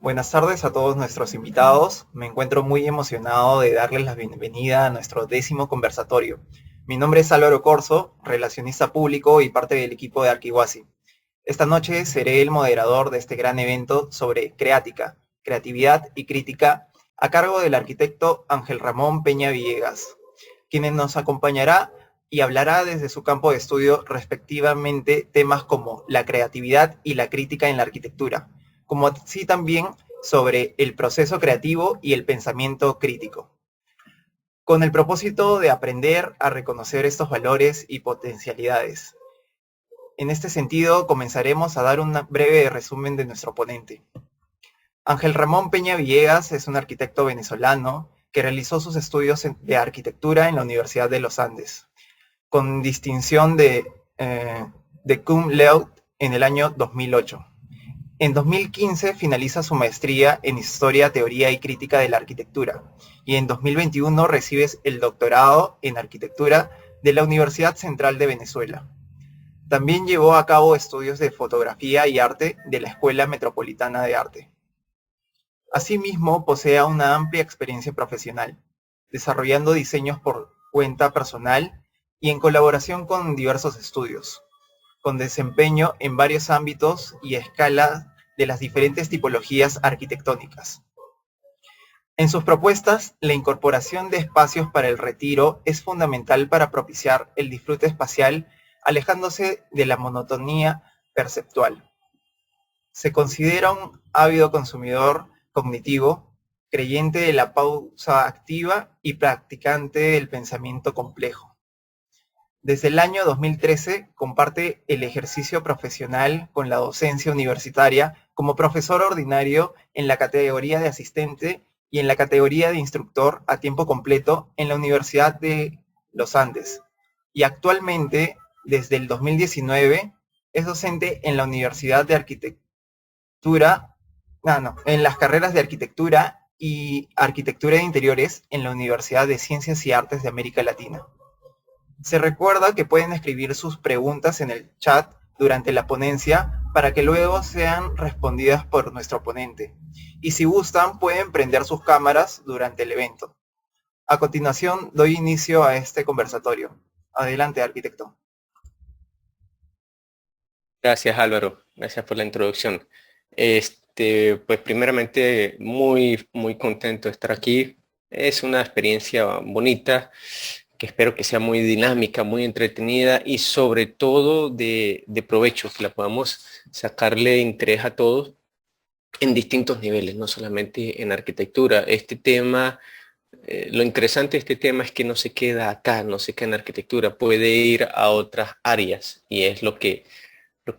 Buenas tardes a todos nuestros invitados. Me encuentro muy emocionado de darles la bienvenida a nuestro 10º conversatorio. Mi nombre es Álvaro Corzo, relacionista público y parte del equipo de Arquihuasi. Esta noche seré el moderador de este gran evento sobre creática, creatividad y crítica, a cargo del arquitecto Ángel Ramón Peña Villegas, quien nos acompañará y hablará desde su campo de estudio respectivamente temas como la creatividad y la crítica en la arquitectura, como así también sobre el proceso creativo y el pensamiento crítico, con el propósito de aprender a reconocer estos valores y potencialidades. En este sentido, comenzaremos a dar un breve resumen de nuestro ponente. Ángel Ramón Peña Villegas es un arquitecto venezolano que realizó sus estudios de arquitectura en la Universidad de los Andes, con distinción de cum laude en el año 2008. En 2015 finaliza su maestría en Historia, Teoría y Crítica de la Arquitectura y en 2021 recibe el doctorado en Arquitectura de la Universidad Central de Venezuela. También llevó a cabo estudios de fotografía y arte de la Escuela Metropolitana de Arte. Asimismo, posee una amplia experiencia profesional, desarrollando diseños por cuenta personal y en colaboración con diversos estudios, con desempeño en varios ámbitos y escalas de las diferentes tipologías arquitectónicas. En sus propuestas, la incorporación de espacios para el retiro es fundamental para propiciar el disfrute espacial, alejándose de la monotonía perceptual. Se considera un ávido consumidor cognitivo, creyente de la pausa activa y practicante del pensamiento complejo. Desde el año 2013 comparte el ejercicio profesional con la docencia universitaria como profesor ordinario en la categoría de asistente y en la categoría de instructor a tiempo completo en la Universidad de los Andes. Y actualmente, desde el 2019, es docente en la Universidad de en las carreras de Arquitectura y Arquitectura de Interiores en la Universidad de Ciencias y Artes de América Latina. Se recuerda que pueden escribir sus preguntas en el chat durante la ponencia para que luego sean respondidas por nuestro ponente. Y si gustan, pueden prender sus cámaras durante el evento. A continuación, doy inicio a este conversatorio. Adelante, arquitecto. Gracias Álvaro, gracias por la introducción. Pues primeramente muy contento de estar aquí. Es una experiencia bonita que espero que sea muy dinámica, muy entretenida y sobre todo de provecho, que la podamos sacarle interés a todos en distintos niveles, no solamente en arquitectura. Este tema, lo interesante de este tema es que no se queda acá, no se queda en arquitectura, puede ir a otras áreas y es lo que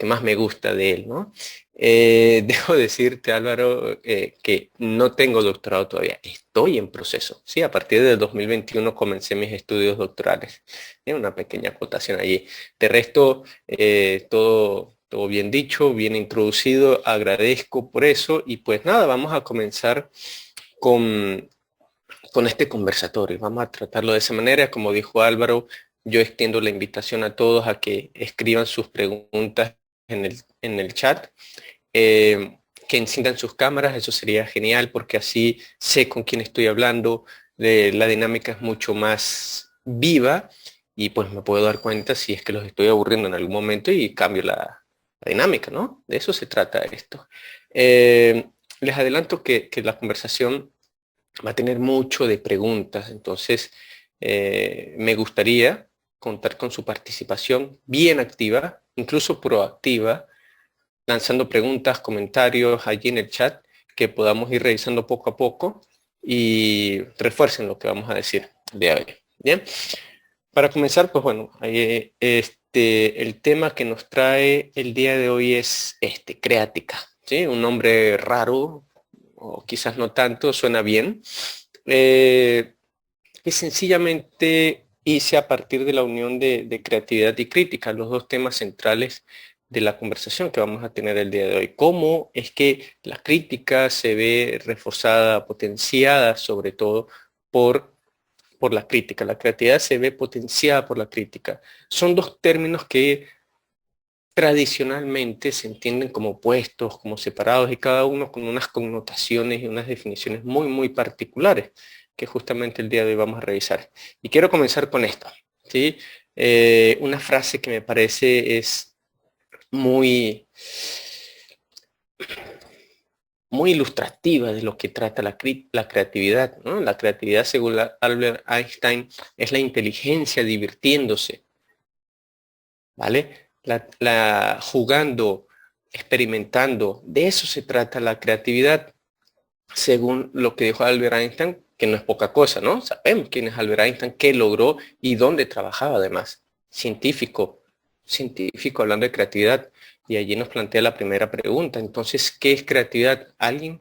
más me gusta de él, ¿no? Debo decirte, Álvaro, que no tengo doctorado todavía, estoy en proceso, ¿sí? A partir del 2021 comencé mis estudios doctorales, una pequeña acotación allí. De resto, todo bien dicho, bien introducido, agradezco por eso y pues nada, vamos a comenzar con, con este conversatorio. Vamos a tratarlo de esa manera, como dijo Álvaro, yo extiendo la invitación a todos a que escriban sus preguntas en el chat, que enciendan sus cámaras, eso sería genial porque así sé con quién estoy hablando, la dinámica es mucho más viva y pues me puedo dar cuenta si es que los estoy aburriendo en algún momento y cambio la dinámica, ¿no? De eso se trata esto. Les adelanto que la conversación va a tener mucho de preguntas, entonces me gustaría contar con su participación bien activa, incluso proactiva, lanzando preguntas, comentarios allí en el chat que podamos ir revisando poco a poco y refuercen lo que vamos a decir de hoy. Bien, para comenzar, pues bueno, el tema que nos trae el día de hoy es creática, ¿sí? Un nombre raro, o quizás no tanto, suena bien, que sencillamente hice a partir de la unión de creatividad y crítica, los dos temas centrales de la conversación que vamos a tener el día de hoy. ¿Cómo es que la crítica se ve reforzada, potenciada sobre todo por la crítica? La creatividad se ve potenciada por la crítica. Son dos términos que tradicionalmente se entienden como opuestos, como separados y cada uno con unas connotaciones y unas definiciones muy, muy particulares que justamente el día de hoy vamos a revisar. Y quiero comenzar con esto, ¿sí? Una frase que me parece es muy, muy ilustrativa de lo que trata la creatividad, ¿no? La creatividad, según Albert Einstein, es la inteligencia divirtiéndose, ¿vale? Jugando, experimentando, de eso se trata la creatividad, según lo que dijo Albert Einstein, que no es poca cosa, ¿no? Sabemos quién es Albert Einstein, qué logró y dónde trabajaba además. Científico, científico hablando de creatividad. Y allí nos plantea la primera pregunta. Entonces, ¿qué es creatividad? Alguien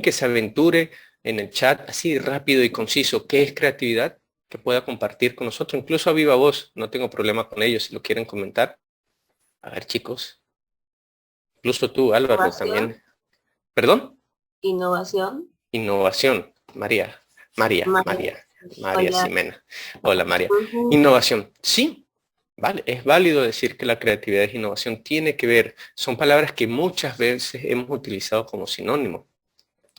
que se aventure en el chat así rápido y conciso. ¿Qué es creatividad? Que pueda compartir con nosotros, incluso a viva voz. No tengo problema con ellos si lo quieren comentar. A ver, chicos. Incluso tú, Álvaro, Innovación, también. ¿Perdón? innovación. Innovación. María, María, María, María, María hola. Ximena. Hola, María. Ujú. Innovación. Sí, vale. Es válido decir que la creatividad es innovación. Tiene que ver. Son palabras que muchas veces hemos utilizado como sinónimo.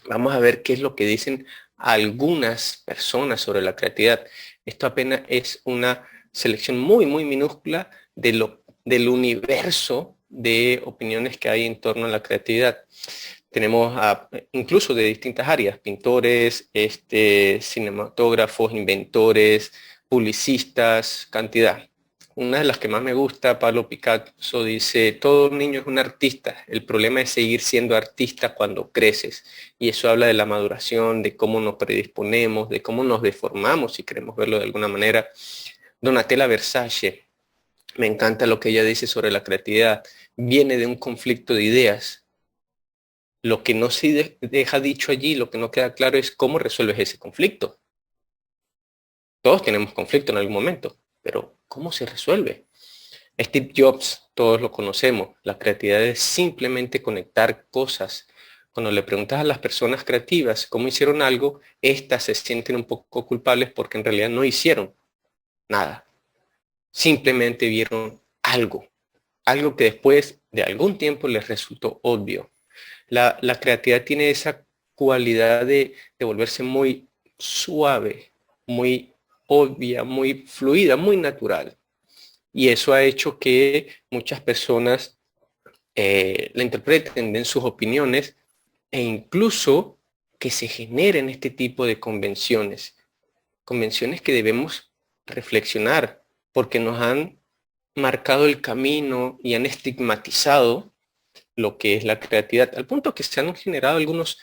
Vamos a ver qué es lo que dicen algunas personas sobre la creatividad. Esto apenas es una selección muy, muy minúscula del universo de opiniones que hay en torno a la creatividad. Tenemos incluso de distintas áreas, pintores, cinematógrafos, inventores, publicistas, cantidad. Una de las que más me gusta, Pablo Picasso, dice, todo niño es un artista, el problema es seguir siendo artista cuando creces. Y eso habla de la maduración, de cómo nos predisponemos, de cómo nos deformamos, si queremos verlo de alguna manera. Donatella Versace, me encanta lo que ella dice sobre la creatividad, viene de un conflicto de ideas. Lo que no se deja dicho allí, lo que no queda claro es cómo resuelves ese conflicto. Todos tenemos conflicto en algún momento, pero ¿cómo se resuelve? Steve Jobs, todos lo conocemos. La creatividad es simplemente conectar cosas. Cuando le preguntas a las personas creativas cómo hicieron algo, éstas se sienten un poco culpables porque en realidad no hicieron nada. Simplemente vieron algo que después de algún tiempo les resultó obvio. La creatividad tiene esa cualidad de volverse muy suave, muy obvia, muy fluida, muy natural. Y eso ha hecho que muchas personas la interpreten, den sus opiniones e incluso que se generen este tipo de convenciones. Convenciones que debemos reflexionar porque nos han marcado el camino y han estigmatizado lo que es la creatividad, al punto que se han generado algunos,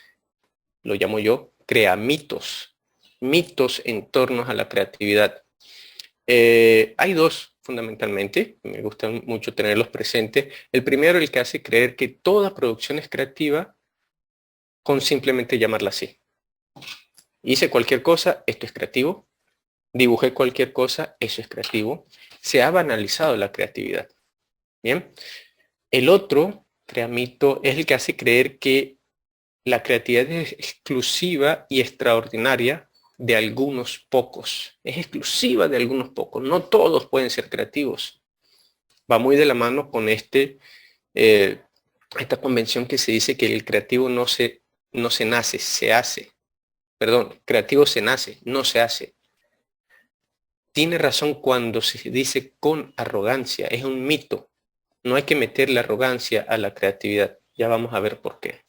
lo llamo yo, creamitos, mitos en torno a la creatividad. Hay dos fundamentalmente, me gusta mucho tenerlos presentes. El primero, el que hace creer que toda producción es creativa con simplemente llamarla así. Hice cualquier cosa, esto es creativo. Dibujé cualquier cosa, eso es creativo. Se ha banalizado la creatividad. Bien. El otro creamito es el que hace creer que la creatividad es exclusiva y extraordinaria de algunos pocos. Es exclusiva de algunos pocos. No todos pueden ser creativos. Va muy de la mano con esta convención que se dice que el creativo no se nace, se hace. Perdón, creativo se nace, no se hace. Tiene razón cuando se dice con arrogancia. Es un mito. No hay que meterle arrogancia a la creatividad. Ya vamos a ver por qué.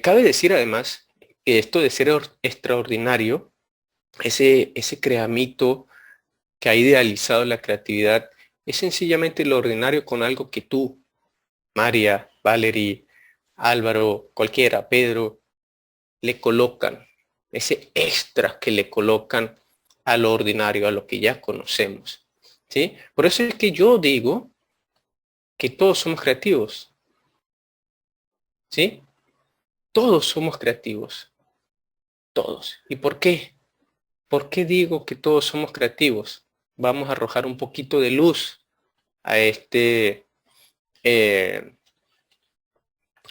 Cabe decir además que esto de ser extraordinario, ese creamito que ha idealizado la creatividad, es sencillamente lo ordinario con algo que tú, María, Valerie, Álvaro, cualquiera, Pedro, le colocan, ese extra que le colocan a lo ordinario, a lo que ya conocemos. ¿Sí? Por eso es que yo digo que todos somos creativos. ¿Sí? Todos somos creativos. Todos. ¿Y por qué? ¿Por qué digo que todos somos creativos? Vamos a arrojar un poquito de luz a eh,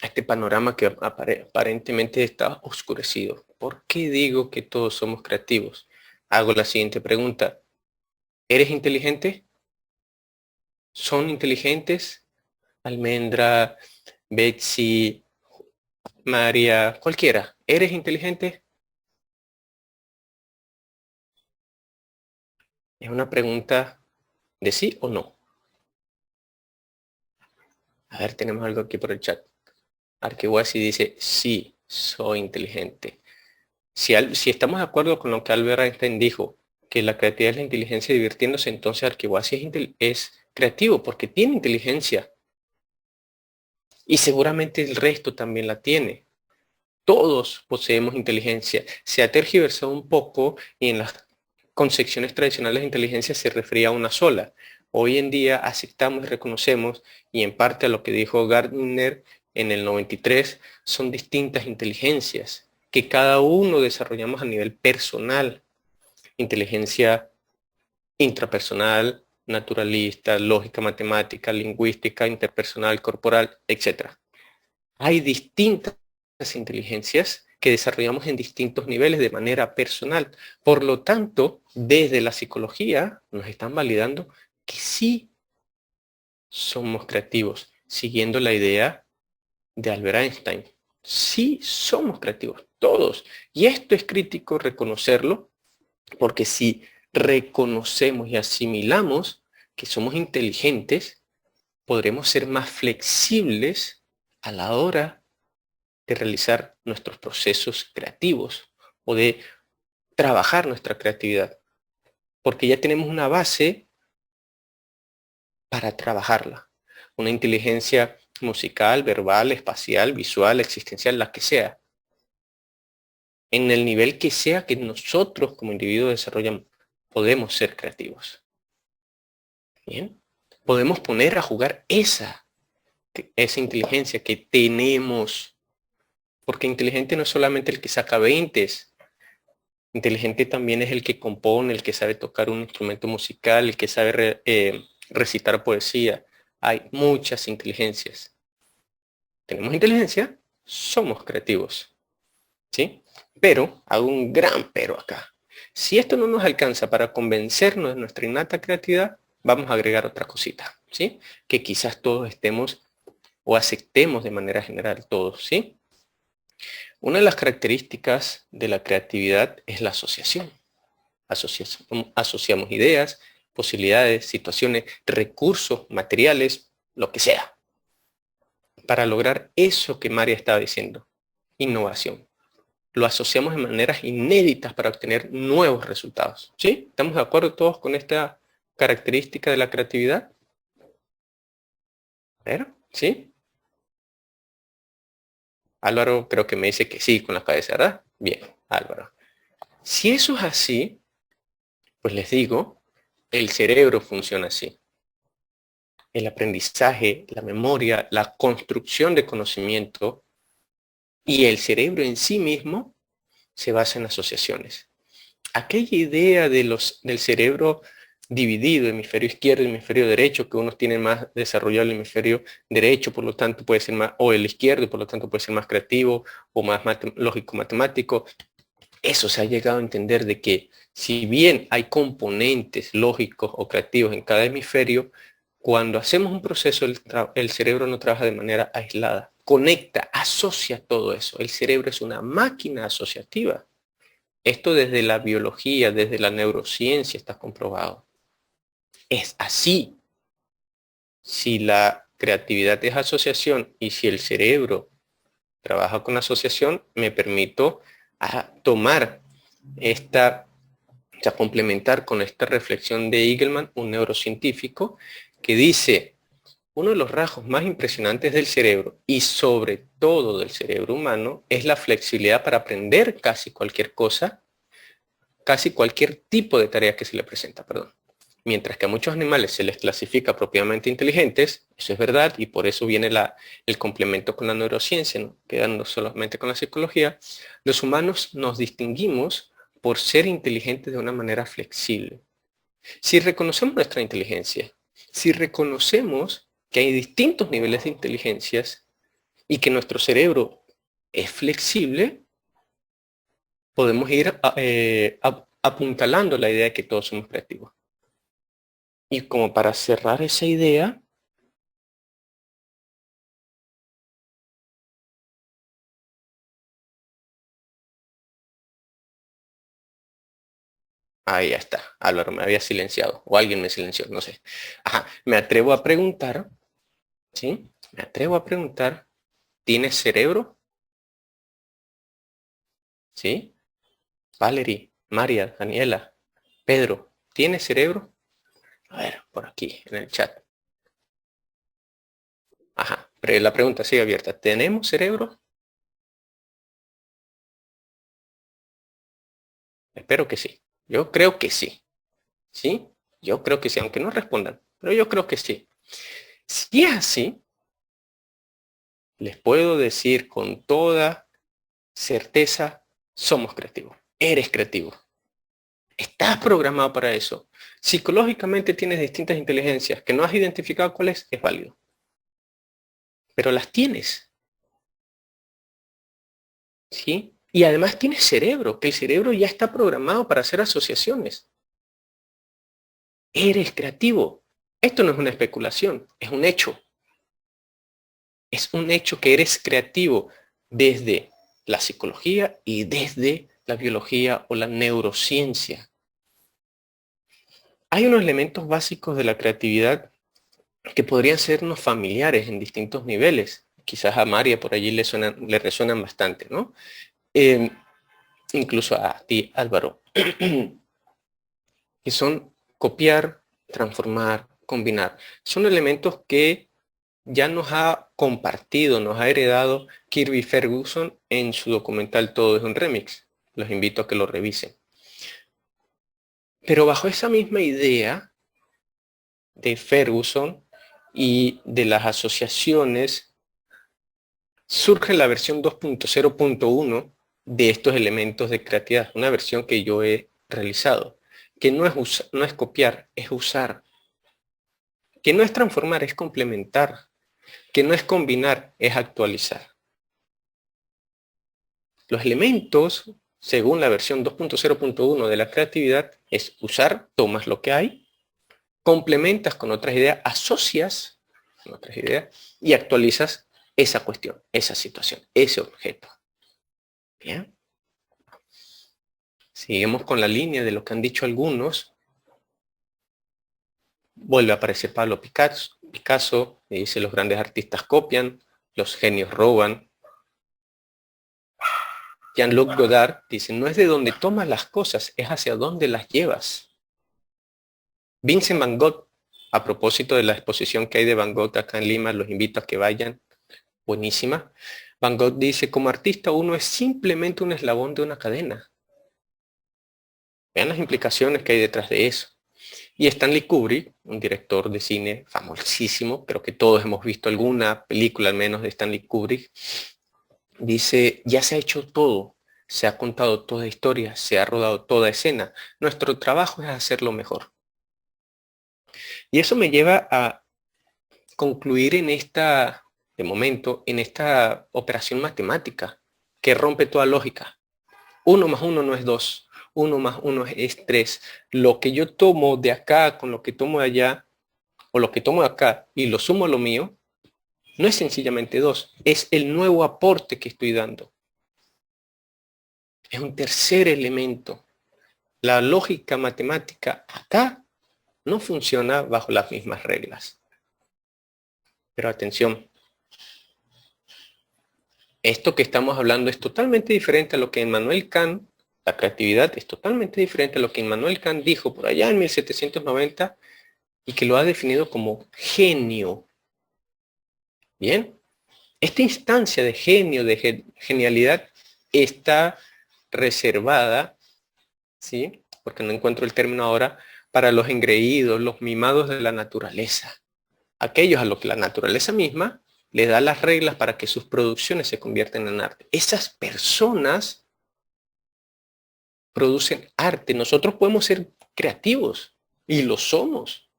a este panorama que aparentemente está oscurecido. ¿Por qué digo que todos somos creativos? Hago la siguiente pregunta. ¿Eres inteligente? ¿Son inteligentes? Almendra, Betsy, María, cualquiera. ¿Eres inteligente? Es una pregunta de sí o no. A ver, tenemos algo aquí por el chat. Arquewasi dice, sí, soy inteligente. Si estamos de acuerdo con lo que Albert Einstein dijo, que la creatividad es la inteligencia divirtiéndose, entonces Arquewasi es creativo porque tiene inteligencia. Y seguramente el resto también la tiene. Todos poseemos inteligencia. Se ha tergiversado un poco y en las concepciones tradicionales de inteligencia se refería a una sola. Hoy en día aceptamos y reconocemos, y en parte a lo que dijo Gardner en el 93, son distintas inteligencias que cada uno desarrollamos a nivel personal. Inteligencia intrapersonal, naturalista, lógica, matemática, lingüística, interpersonal, corporal, etc. Hay distintas inteligencias que desarrollamos en distintos niveles de manera personal. Por lo tanto, desde la psicología nos están validando que sí somos creativos, siguiendo la idea de Albert Einstein. Sí somos creativos, todos. Y esto es crítico reconocerlo, porque si reconocemos y asimilamos que somos inteligentes, podremos ser más flexibles a la hora de realizar nuestros procesos creativos o de trabajar nuestra creatividad, porque ya tenemos una base para trabajarla, una inteligencia musical, verbal, espacial, visual, existencial, la que sea, en el nivel que sea que nosotros como individuos desarrollamos, podemos ser creativos. Bien, podemos poner a jugar esa inteligencia que tenemos, porque inteligente no es solamente el que saca 20. Inteligente también es el que compone, el que sabe tocar un instrumento musical, el que sabe recitar poesía. Hay muchas inteligencias. ¿Tenemos inteligencia? Somos creativos. ¿Sí? Pero, hago un gran pero acá. Si esto no nos alcanza para convencernos de nuestra innata creatividad, vamos a agregar otra cosita, ¿sí? Que quizás todos estemos o aceptemos de manera general todos, ¿sí? Una de las características de la creatividad es la asociación. Asociamos ideas, posibilidades, situaciones, recursos, materiales, lo que sea, para lograr eso que María estaba diciendo, innovación. Lo asociamos de maneras inéditas para obtener nuevos resultados. ¿Sí? ¿Estamos de acuerdo todos con esta característica de la creatividad? ¿Pero? ¿Sí? Álvaro creo que me dice que sí con la cabeza, ¿verdad? Bien, Álvaro. Si eso es así, pues les digo, el cerebro funciona así. El aprendizaje, la memoria, la construcción de conocimiento y el cerebro en sí mismo se basa en asociaciones. Aquella idea del cerebro dividido, hemisferio izquierdo y hemisferio derecho, que unos tienen más desarrollado el hemisferio derecho, por lo tanto puede ser más, o el izquierdo, por lo tanto puede ser más creativo o más lógico matemático. Eso se ha llegado a entender de que si bien hay componentes lógicos o creativos en cada hemisferio, cuando hacemos un proceso el cerebro no trabaja de manera aislada, conecta, asocia todo eso. El cerebro es una máquina asociativa. Esto desde la biología, desde la neurociencia está comprobado. Es así. Si la creatividad es asociación y si el cerebro trabaja con asociación, me permito tomar esta, o sea, complementar con esta reflexión de Eagleman, un neurocientífico, que dice, uno de los rasgos más impresionantes del cerebro y sobre todo del cerebro humano es la flexibilidad para aprender casi cualquier cosa, casi cualquier tipo de tarea que se le presenta, perdón. Mientras que a muchos animales se les clasifica propiamente inteligentes, eso es verdad, y por eso viene el complemento con la neurociencia, ¿no? Quedando solamente con la psicología, los humanos nos distinguimos por ser inteligentes de una manera flexible. Si reconocemos nuestra inteligencia, si reconocemos que hay distintos niveles de inteligencias y que nuestro cerebro es flexible, podemos ir apuntalando la idea de que todos somos creativos. Y como para cerrar esa idea, ahí ya está. Álvaro me había silenciado o alguien me silenció, no sé. Ajá, me atrevo a preguntar, ¿sí? Me atrevo a preguntar, ¿tienes cerebro? ¿Sí? Valerie, María, Daniela, Pedro, ¿tienes cerebro? A ver, por aquí, en el chat. Ajá, pero la pregunta sigue abierta. ¿Tenemos cerebro? Espero que sí. Yo creo que sí. ¿Sí? Yo creo que sí, aunque no respondan. Pero yo creo que sí. Si es así, les puedo decir con toda certeza, somos creativos. Eres creativo. Estás programado para eso. Psicológicamente tienes distintas inteligencias que no has identificado cuál es válido. Pero las tienes. ¿Sí? Y además tienes cerebro, que el cerebro ya está programado para hacer asociaciones. Eres creativo. Esto no es una especulación, es un hecho. Es un hecho que eres creativo desde la psicología y desde la biología o la neurociencia. Hay unos elementos básicos de la creatividad que podrían sernos familiares en distintos niveles. Quizás a María por allí le resuenan bastante, ¿no? Eh, Incluso a ti, Álvaro, que son copiar, transformar, combinar. Son elementos que ya nos ha compartido, nos ha heredado Kirby Ferguson en su documental Todo es un remix. Los invito a que lo revisen. Pero bajo esa misma idea de Ferguson y de las asociaciones, surge la versión 2.0.1 de estos elementos de creatividad, una versión que yo he realizado, que no es copiar, es usar, que no es transformar, es complementar, que no es combinar, es actualizar. Los elementos, según la versión 2.0.1 de la creatividad, es usar, tomas lo que hay, complementas con otras ideas, asocias con otras ideas y actualizas esa cuestión, esa situación, ese objeto. Bien. Seguimos con la línea de lo que han dicho algunos. Vuelve a aparecer Pablo Picasso, y dice los grandes artistas copian, los genios roban. Jean-Luc Godard dice, no es de donde tomas las cosas, es hacia dónde las llevas. Vincent Van Gogh, a propósito de la exposición que hay de Van Gogh acá en Lima, los invito a que vayan, buenísima. Van Gogh dice, como artista uno es simplemente un eslabón de una cadena. Vean las implicaciones que hay detrás de eso. Y Stanley Kubrick, un director de cine famosísimo, creo que todos hemos visto alguna película al menos de Stanley Kubrick, dice, ya se ha hecho todo, se ha contado toda historia, se ha rodado toda escena. Nuestro trabajo es hacerlo mejor. Y eso me lleva a concluir en esta, de momento, en esta operación matemática que rompe toda lógica. 1 más 1 no es 2, 1 más 1 es 3. Lo que yo tomo de acá con lo que tomo de allá, o lo que tomo de acá y lo sumo a lo mío, no es sencillamente 2, es el nuevo aporte que estoy dando. Es un tercer elemento. La lógica matemática acá no funciona bajo las mismas reglas. Pero atención, esto que estamos hablando es totalmente diferente a lo que Immanuel Kant, la creatividad es totalmente diferente a lo que Immanuel Kant dijo por allá en 1790 y que lo ha definido como genio. Bien, esta instancia de genio, de genialidad, está reservada, ¿sí? Porque no encuentro el término ahora, para los engreídos, los mimados de la naturaleza. Aquellos a los que la naturaleza misma le da las reglas para que sus producciones se conviertan en arte. Esas personas producen arte. Nosotros podemos ser creativos y lo somos.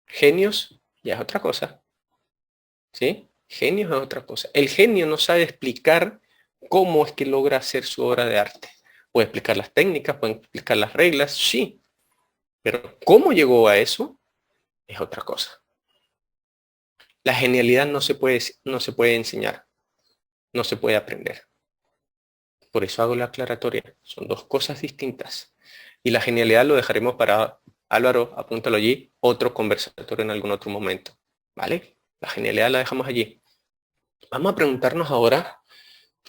Genios ya es otra cosa. ¿Sí? Genios es otra cosa. El genio no sabe explicar cómo es que logra hacer su obra de arte. Puede explicar las técnicas, puede explicar las reglas, sí. Pero cómo llegó a eso es otra cosa. La genialidad no se puede enseñar, no se puede aprender. Por eso hago la aclaratoria. Son dos cosas distintas. Y la genialidad lo dejaremos para, Álvaro, apúntalo allí, otro conversatorio en algún otro momento. ¿Vale? La genialidad la dejamos allí. Vamos a preguntarnos ahora,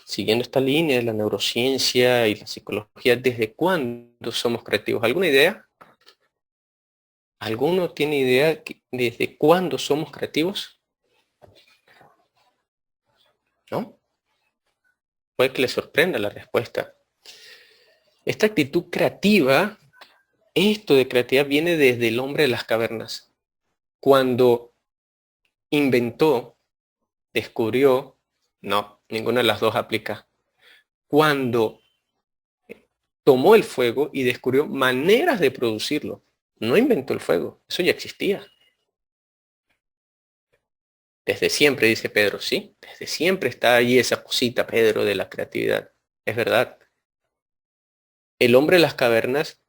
siguiendo esta línea de la neurociencia y la psicología, ¿desde cuándo somos creativos? ¿Alguna idea? ¿Alguno tiene idea desde cuándo somos creativos? ¿No? Puede que les sorprenda la respuesta. Esta actitud creativa, esto de creatividad viene desde el hombre de las cavernas. Cuando inventó, descubrió, no, ninguna de las dos aplica. Cuando tomó el fuego y descubrió maneras de producirlo. No inventó el fuego, eso ya existía. Desde siempre, dice Pedro, sí, desde siempre está ahí esa cosita, Pedro, de la creatividad. Es verdad. El hombre de las cavernas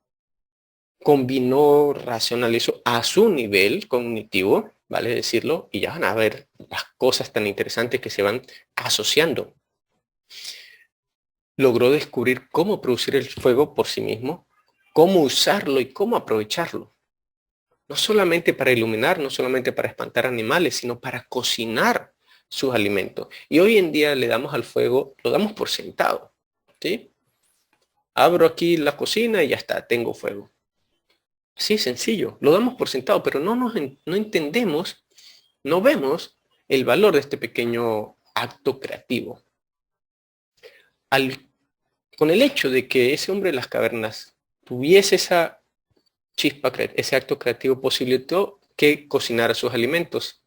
combinó, racionalizó a su nivel cognitivo, vale decirlo, y ya van a ver las cosas tan interesantes que se van asociando. Logró descubrir cómo producir el fuego por sí mismo, cómo usarlo y cómo aprovecharlo. No solamente para iluminar, no solamente para espantar animales, sino para cocinar sus alimentos. Y hoy en día le damos al fuego, lo damos por sentado, ¿sí? Abro aquí la cocina y ya está, tengo fuego. Así sencillo, lo damos por sentado, pero no entendemos, no vemos el valor de este pequeño acto creativo. Con el hecho de que ese hombre de las cavernas tuviese esa chispa, ese acto creativo, posibilitó que cocinara sus alimentos.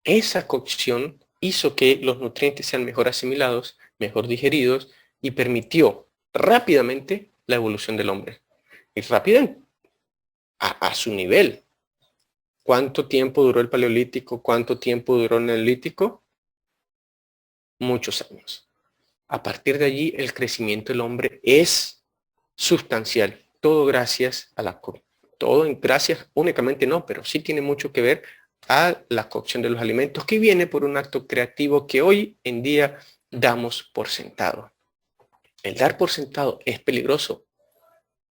Esa cocción hizo que los nutrientes sean mejor asimilados, mejor digeridos y permitió rápidamente la evolución del hombre. Y rápida a su nivel. ¿Cuánto tiempo duró el paleolítico? ¿Cuánto tiempo duró el neolítico? Muchos años. A partir de allí el crecimiento del hombre es sustancial. Todo gracias a la cocción. Todo gracias únicamente no, pero sí tiene mucho que ver a la cocción de los alimentos, que viene por un acto creativo que hoy en día damos por sentado. El dar por sentado es peligroso.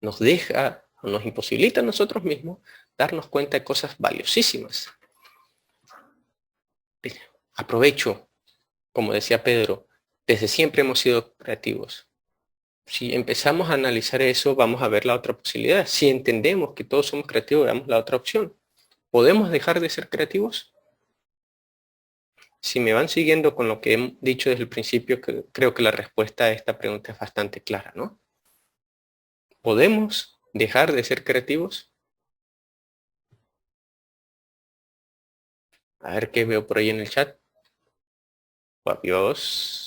Nos deja o nos imposibilita a nosotros mismos darnos cuenta de cosas valiosísimas. Aprovecho, como decía Pedro, desde siempre hemos sido creativos. Si empezamos a analizar eso, vamos a ver la otra posibilidad. Si entendemos que todos somos creativos, veamos la otra opción. ¿Podemos dejar de ser creativos? Si me van siguiendo con lo que he dicho desde el principio, creo que la respuesta a esta pregunta es bastante clara, ¿no? ¿Podemos dejar de ser creativos? A ver qué veo por ahí en el chat. Adiós.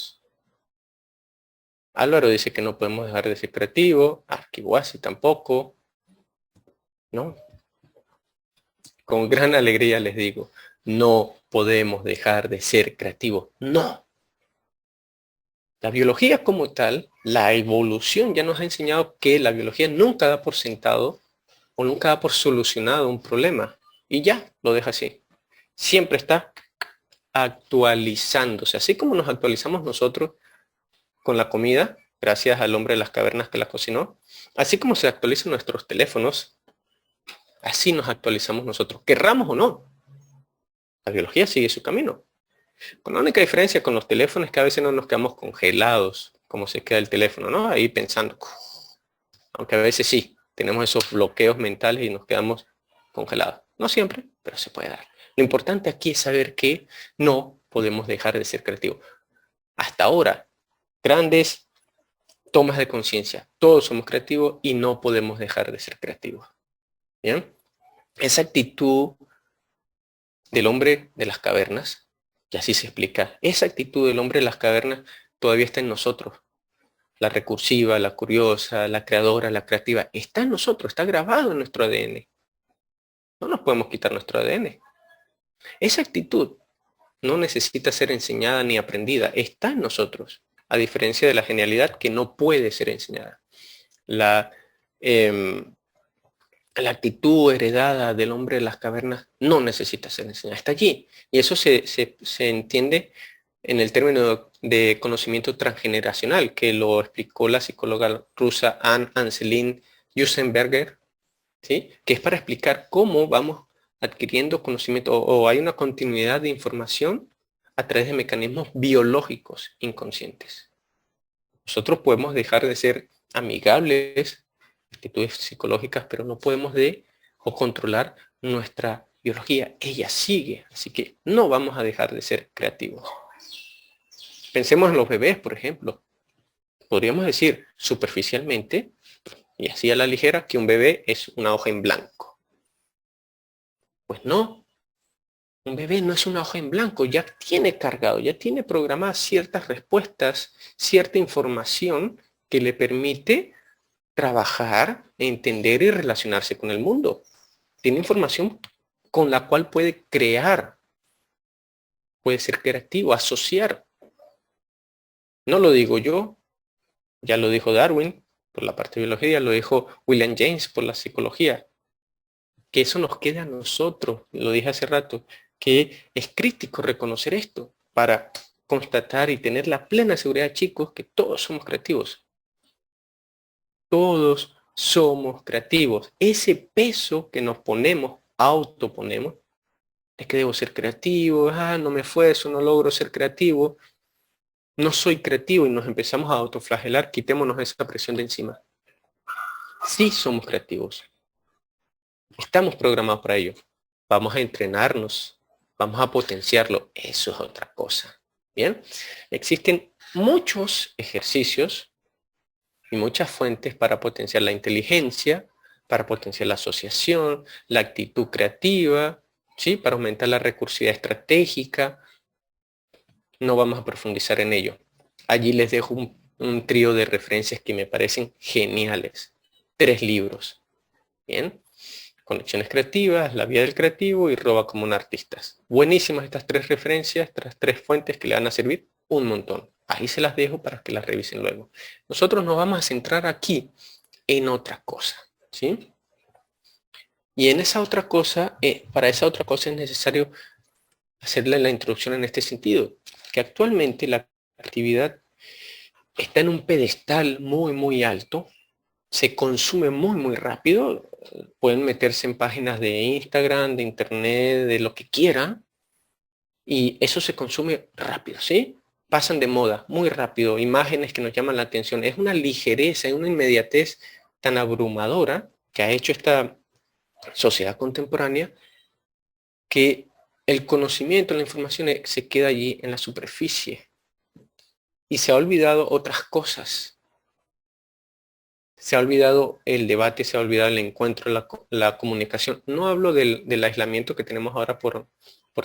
Álvaro dice que no podemos dejar de ser creativos. Arquiwasi tampoco. ¿No? Con gran alegría les digo, no podemos dejar de ser creativos. No. La biología como tal, la evolución ya nos ha enseñado que la biología nunca da por sentado o nunca da por solucionado un problema. Y ya, lo deja así. Siempre está actualizándose. Así como nos actualizamos nosotros con la comida, gracias al hombre de las cavernas que la cocinó, así como se actualizan nuestros teléfonos, así nos actualizamos nosotros, querramos o no. La biología sigue su camino. Con la única diferencia con los teléfonos es que a veces no nos quedamos congelados, como se queda el teléfono, ¿no? Ahí pensando. Aunque a veces sí, tenemos esos bloqueos mentales y nos quedamos congelados. No siempre, pero se puede dar. Lo importante aquí es saber que no podemos dejar de ser creativos. Hasta ahora, grandes tomas de conciencia. Todos somos creativos y no podemos dejar de ser creativos. ¿Bien? Esa actitud del hombre de las cavernas, y así se explica, esa actitud del hombre de las cavernas todavía está en nosotros. La recursiva, la curiosa, la creadora, la creativa, está en nosotros, está grabado en nuestro ADN. No nos podemos quitar nuestro ADN. Esa actitud no necesita ser enseñada ni aprendida, está en nosotros, a diferencia de la genialidad que no puede ser enseñada. La La actitud heredada del hombre de las cavernas no necesita ser enseñada, está allí. Y eso se entiende en el término de conocimiento transgeneracional, que lo explicó la psicóloga rusa Anne-Anselin Jusenberger, ¿sí? Que es para explicar cómo vamos adquiriendo conocimiento o hay una continuidad de información a través de mecanismos biológicos inconscientes. Nosotros podemos dejar de ser amigables, actitudes psicológicas, pero no podemos o controlar nuestra biología. Ella sigue, así que no vamos a dejar de ser creativos. Pensemos en los bebés, por ejemplo. Podríamos decir superficialmente, y así a la ligera, que un bebé es una hoja en blanco. Pues no, un bebé no es una hoja en blanco, ya tiene cargado, ya tiene programadas ciertas respuestas, cierta información que le permite trabajar, entender y relacionarse con el mundo. Tiene información con la cual puede crear, puede ser creativo, asociar. No lo digo yo, ya lo dijo Darwin por la parte de biología, lo dijo William James por la psicología. Que eso nos quede a nosotros, lo dije hace rato, que es crítico reconocer esto para constatar y tener la plena seguridad, chicos, que todos somos creativos. Todos somos creativos. Ese peso que nos ponemos, autoponemos, es que debo ser creativo, no me fue eso, no logro ser creativo, no soy creativo y nos empezamos a autoflagelar, quitémonos esa presión de encima. Sí somos creativos. Estamos programados para ello. Vamos a entrenarnos, vamos a potenciarlo. Eso es otra cosa. Bien, existen muchos ejercicios y muchas fuentes para potenciar la inteligencia, para potenciar la asociación, la actitud creativa, ¿sí? Para aumentar la recursividad estratégica. No vamos a profundizar en ello. Allí les dejo un trío de referencias que me parecen geniales. 3 libros. Bien. Conexiones creativas, La vida del creativo y Roba como un artista. Buenísimas estas 3 referencias, estas 3 fuentes que le van a servir un montón. Ahí se las dejo para que las revisen luego. Nosotros nos vamos a centrar aquí en otra cosa, ¿sí? Y en esa otra cosa, para esa otra cosa es necesario hacerle la introducción en este sentido, que actualmente la actividad está en un pedestal muy, muy alto, se consume muy, muy rápido. Pueden meterse en páginas de Instagram, de internet, de lo que quieran, y eso se consume rápido, ¿sí? Pasan de moda muy rápido, imágenes que nos llaman la atención. Es una ligereza, es una inmediatez tan abrumadora que ha hecho esta sociedad contemporánea que el conocimiento, la información se queda allí en la superficie y se ha olvidado otras cosas. Se ha olvidado el debate, se ha olvidado el encuentro, la comunicación. No hablo del aislamiento que tenemos ahora por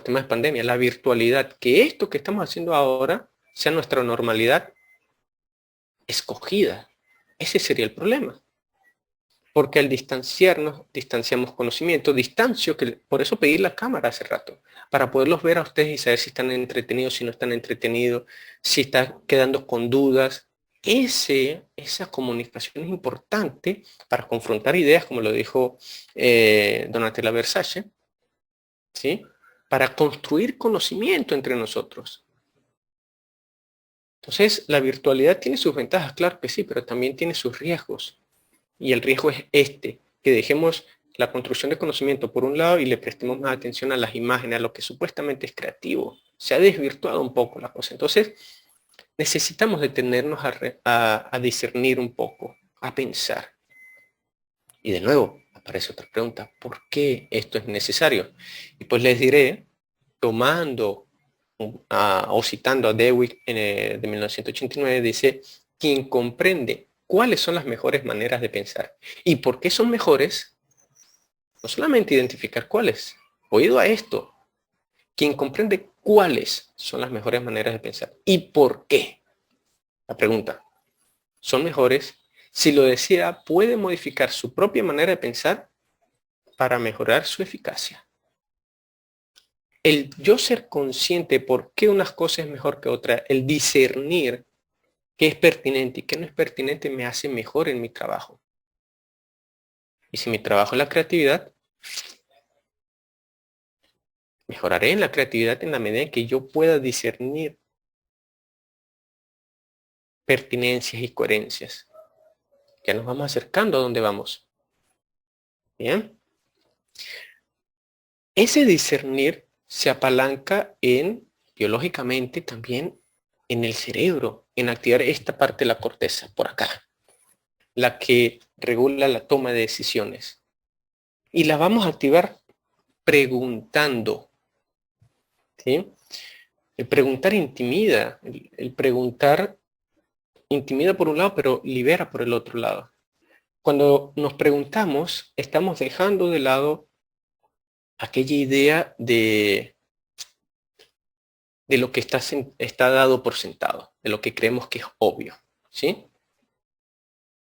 temas de pandemia, la virtualidad, que esto que estamos haciendo ahora sea nuestra normalidad escogida. Ese sería el problema. Porque al distanciarnos, distanciamos conocimiento, distancio, que por eso pedí la cámara hace rato, para poderlos ver a ustedes y saber si están entretenidos, si no están entretenidos, si están quedando con dudas. Esa comunicación es importante para confrontar ideas, como lo dijo Donatella Versace, ¿sí? Para construir conocimiento entre nosotros. Entonces, la virtualidad tiene sus ventajas, claro que sí, pero también tiene sus riesgos. Y el riesgo es que dejemos la construcción de conocimiento por un lado y le prestemos más atención a las imágenes, a lo que supuestamente es creativo. Se ha desvirtuado un poco la cosa. Entonces, necesitamos detenernos a discernir un poco, a pensar. Y de nuevo, aparece otra pregunta, ¿por qué esto es necesario? Y pues les diré, tomando o citando a Dewey de 1989, dice, quien comprende cuáles son las mejores maneras de pensar y por qué son mejores, no solamente identificar cuáles, oído a esto, quien comprende cuáles son las mejores maneras de pensar y por qué. La pregunta, ¿son mejores? Si lo desea, puede modificar su propia manera de pensar para mejorar su eficacia. El yo ser consciente por qué unas cosas es mejor que otras, el discernir qué es pertinente y qué no es pertinente me hace mejor en mi trabajo. Y si mi trabajo es la creatividad, mejoraré en la creatividad en la medida en que yo pueda discernir pertinencias y coherencias. Ya nos vamos acercando a donde vamos. Bien. Ese discernir se apalanca en, biológicamente también, en el cerebro, en activar esta parte de la corteza, por acá, la que regula la toma de decisiones. Y la vamos a activar preguntando. ¿Sí? El preguntar intimida, el preguntar intimida por un lado, pero libera por el otro lado. Cuando nos preguntamos, estamos dejando de lado aquella idea de lo que está dado por sentado, de lo que creemos que es obvio, ¿sí?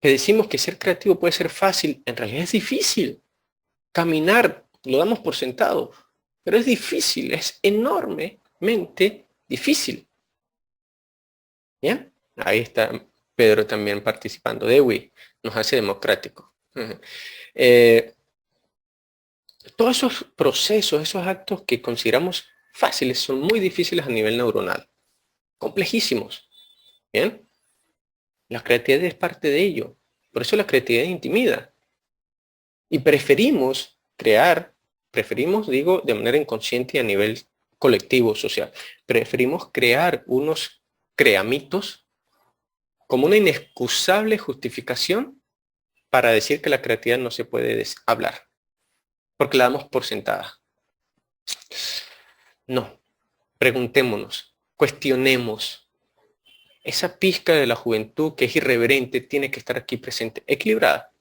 Que decimos que ser creativo puede ser fácil, en realidad es difícil. Caminar lo damos por sentado, pero es difícil, es enormemente difícil. ¿Bien? Ahí está Pedro también participando. Dewey nos hace democrático. Todos esos procesos, esos actos que consideramos fáciles, son muy difíciles a nivel neuronal. Complejísimos. ¿Bien? La creatividad es parte de ello. Por eso la creatividad intimida. Y preferimos, digo, de manera inconsciente y a nivel colectivo, social, preferimos crear unos creamitos como una inexcusable justificación para decir que la creatividad no se puede hablar, porque la damos por sentada. No, preguntémonos, cuestionemos. Esa pizca de la juventud que es irreverente tiene que estar aquí presente, equilibrada,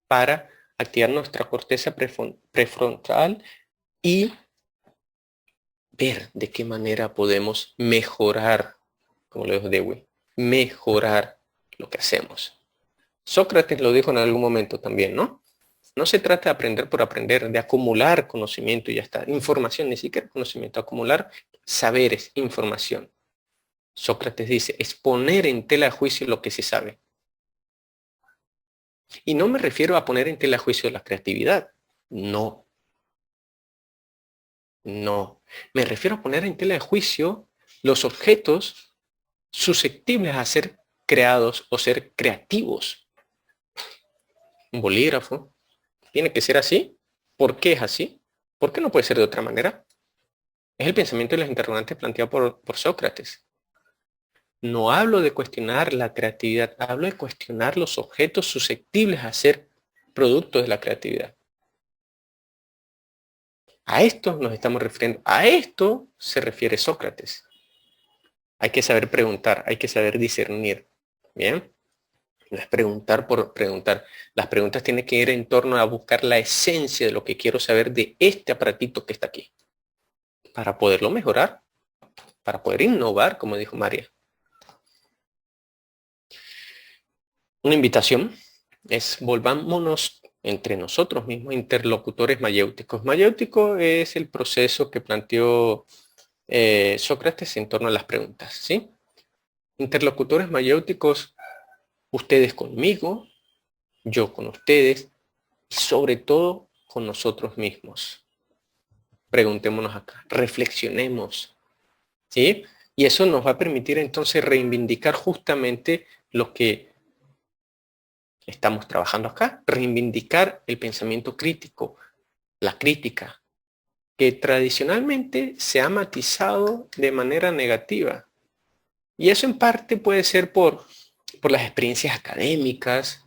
para activar nuestra corteza prefrontal y ver de qué manera podemos mejorar, como lo dijo Dewey, mejorar lo que hacemos. Sócrates lo dijo en algún momento también, ¿no? No se trata de aprender por aprender, de acumular conocimiento y ya está. Información, ni siquiera conocimiento, acumular saberes, información. Sócrates dice, es poner en tela de juicio lo que se sabe. Y no me refiero a poner en tela de juicio la creatividad. No. No. Me refiero a poner en tela de juicio los objetos susceptibles a ser creados o ser creativos. Un bolígrafo. ¿Tiene que ser así? ¿Por qué es así? ¿Por qué no puede ser de otra manera? Es el pensamiento de los interrogantes planteado por Sócrates. No hablo de cuestionar la creatividad, hablo de cuestionar los objetos susceptibles a ser producto de la creatividad. A esto nos estamos refiriendo. A esto se refiere Sócrates. Hay que saber preguntar, hay que saber discernir. ¿Bien? No es preguntar por preguntar. Las preguntas tienen que ir en torno a buscar la esencia de lo que quiero saber de este aparatito que está aquí. Para poderlo mejorar, para poder innovar, como dijo María. Una invitación es volvámonos entre nosotros mismos interlocutores mayéuticos. Mayéutico es el proceso que planteó Sócrates en torno a las preguntas, ¿sí? Interlocutores mayéuticos, ustedes conmigo, yo con ustedes, y sobre todo con nosotros mismos. Preguntémonos acá, reflexionemos, ¿sí? Y eso nos va a permitir entonces reivindicar justamente lo que estamos trabajando acá, reivindicar el pensamiento crítico, la crítica, que tradicionalmente se ha matizado de manera negativa. Y eso en parte puede ser por las experiencias académicas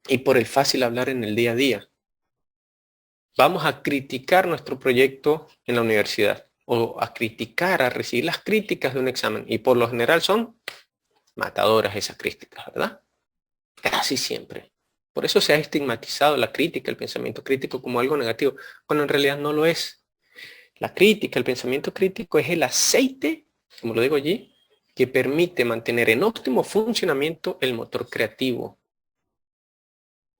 y por el fácil hablar en el día a día. Vamos a criticar nuestro proyecto en la universidad o a criticar, a recibir las críticas de un examen. Y por lo general son matadoras esas críticas, ¿verdad? Casi siempre. Por eso se ha estigmatizado la crítica, el pensamiento crítico como algo negativo, cuando en realidad no lo es. La crítica, el pensamiento crítico es el aceite, como lo digo allí, que permite mantener en óptimo funcionamiento el motor creativo.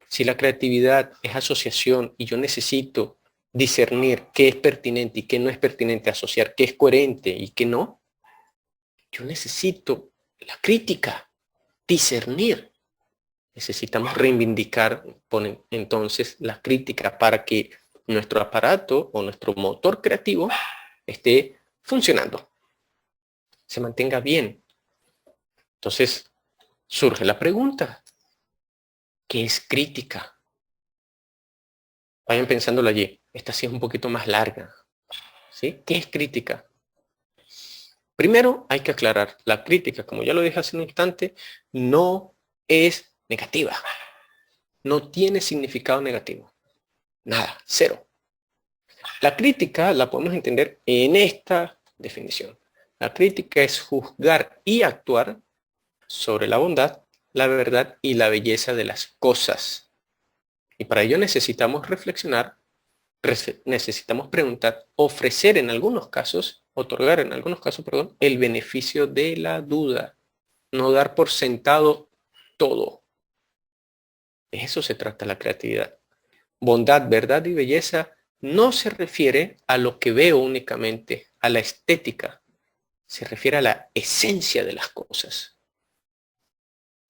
Si la creatividad es asociación y yo necesito discernir qué es pertinente y qué no es pertinente, asociar qué es coherente y qué no, yo necesito la crítica, discernir. Necesitamos reivindicar entonces la crítica para que nuestro aparato o nuestro motor creativo esté funcionando, se mantenga bien. Entonces surge la pregunta, ¿qué es crítica? Vayan pensándolo allí. Esta sí es un poquito más larga, ¿sí? ¿Qué es crítica? Primero hay que aclarar, la crítica, como ya lo dije hace un instante, no es negativa. No tiene significado negativo. Nada, cero. La crítica la podemos entender en esta definición. La crítica es juzgar y actuar sobre la bondad, la verdad y la belleza de las cosas. Y para ello necesitamos reflexionar, necesitamos preguntar, ofrecer en algunos casos, otorgar en algunos casos, perdón, el beneficio de la duda. No dar por sentado todo. De eso se trata la creatividad. Bondad, verdad y belleza no se refiere a lo que veo únicamente, a la estética. Se refiere a la esencia de las cosas.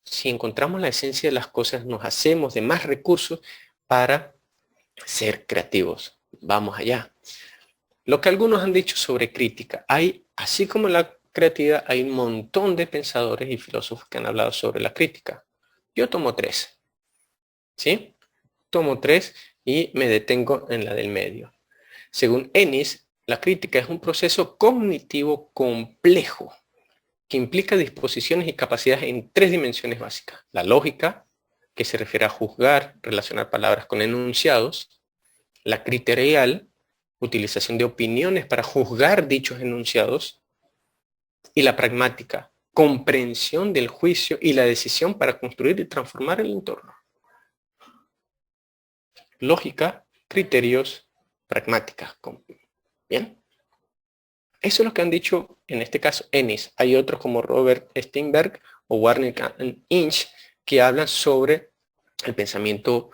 Si encontramos la esencia de las cosas, nos hacemos de más recursos para ser creativos. Vamos allá. Lo que algunos han dicho sobre crítica. Así como la creatividad, hay un montón de pensadores y filósofos que han hablado sobre la crítica. Yo tomo tres. ¿Sí? Tomo tres y me detengo en la del medio. Según Ennis, la crítica es un proceso cognitivo complejo que implica disposiciones y capacidades en tres dimensiones básicas. La lógica, que se refiere a juzgar, relacionar palabras con enunciados. La criterial, utilización de opiniones para juzgar dichos enunciados. Y la pragmática, comprensión del juicio y la decisión para construir y transformar el entorno. Lógica, criterios, pragmática. ¿Bien? Eso es lo que han dicho, en este caso, Ennis. Hay otros como Robert Steinberg o Warnick and Inch que hablan sobre el pensamiento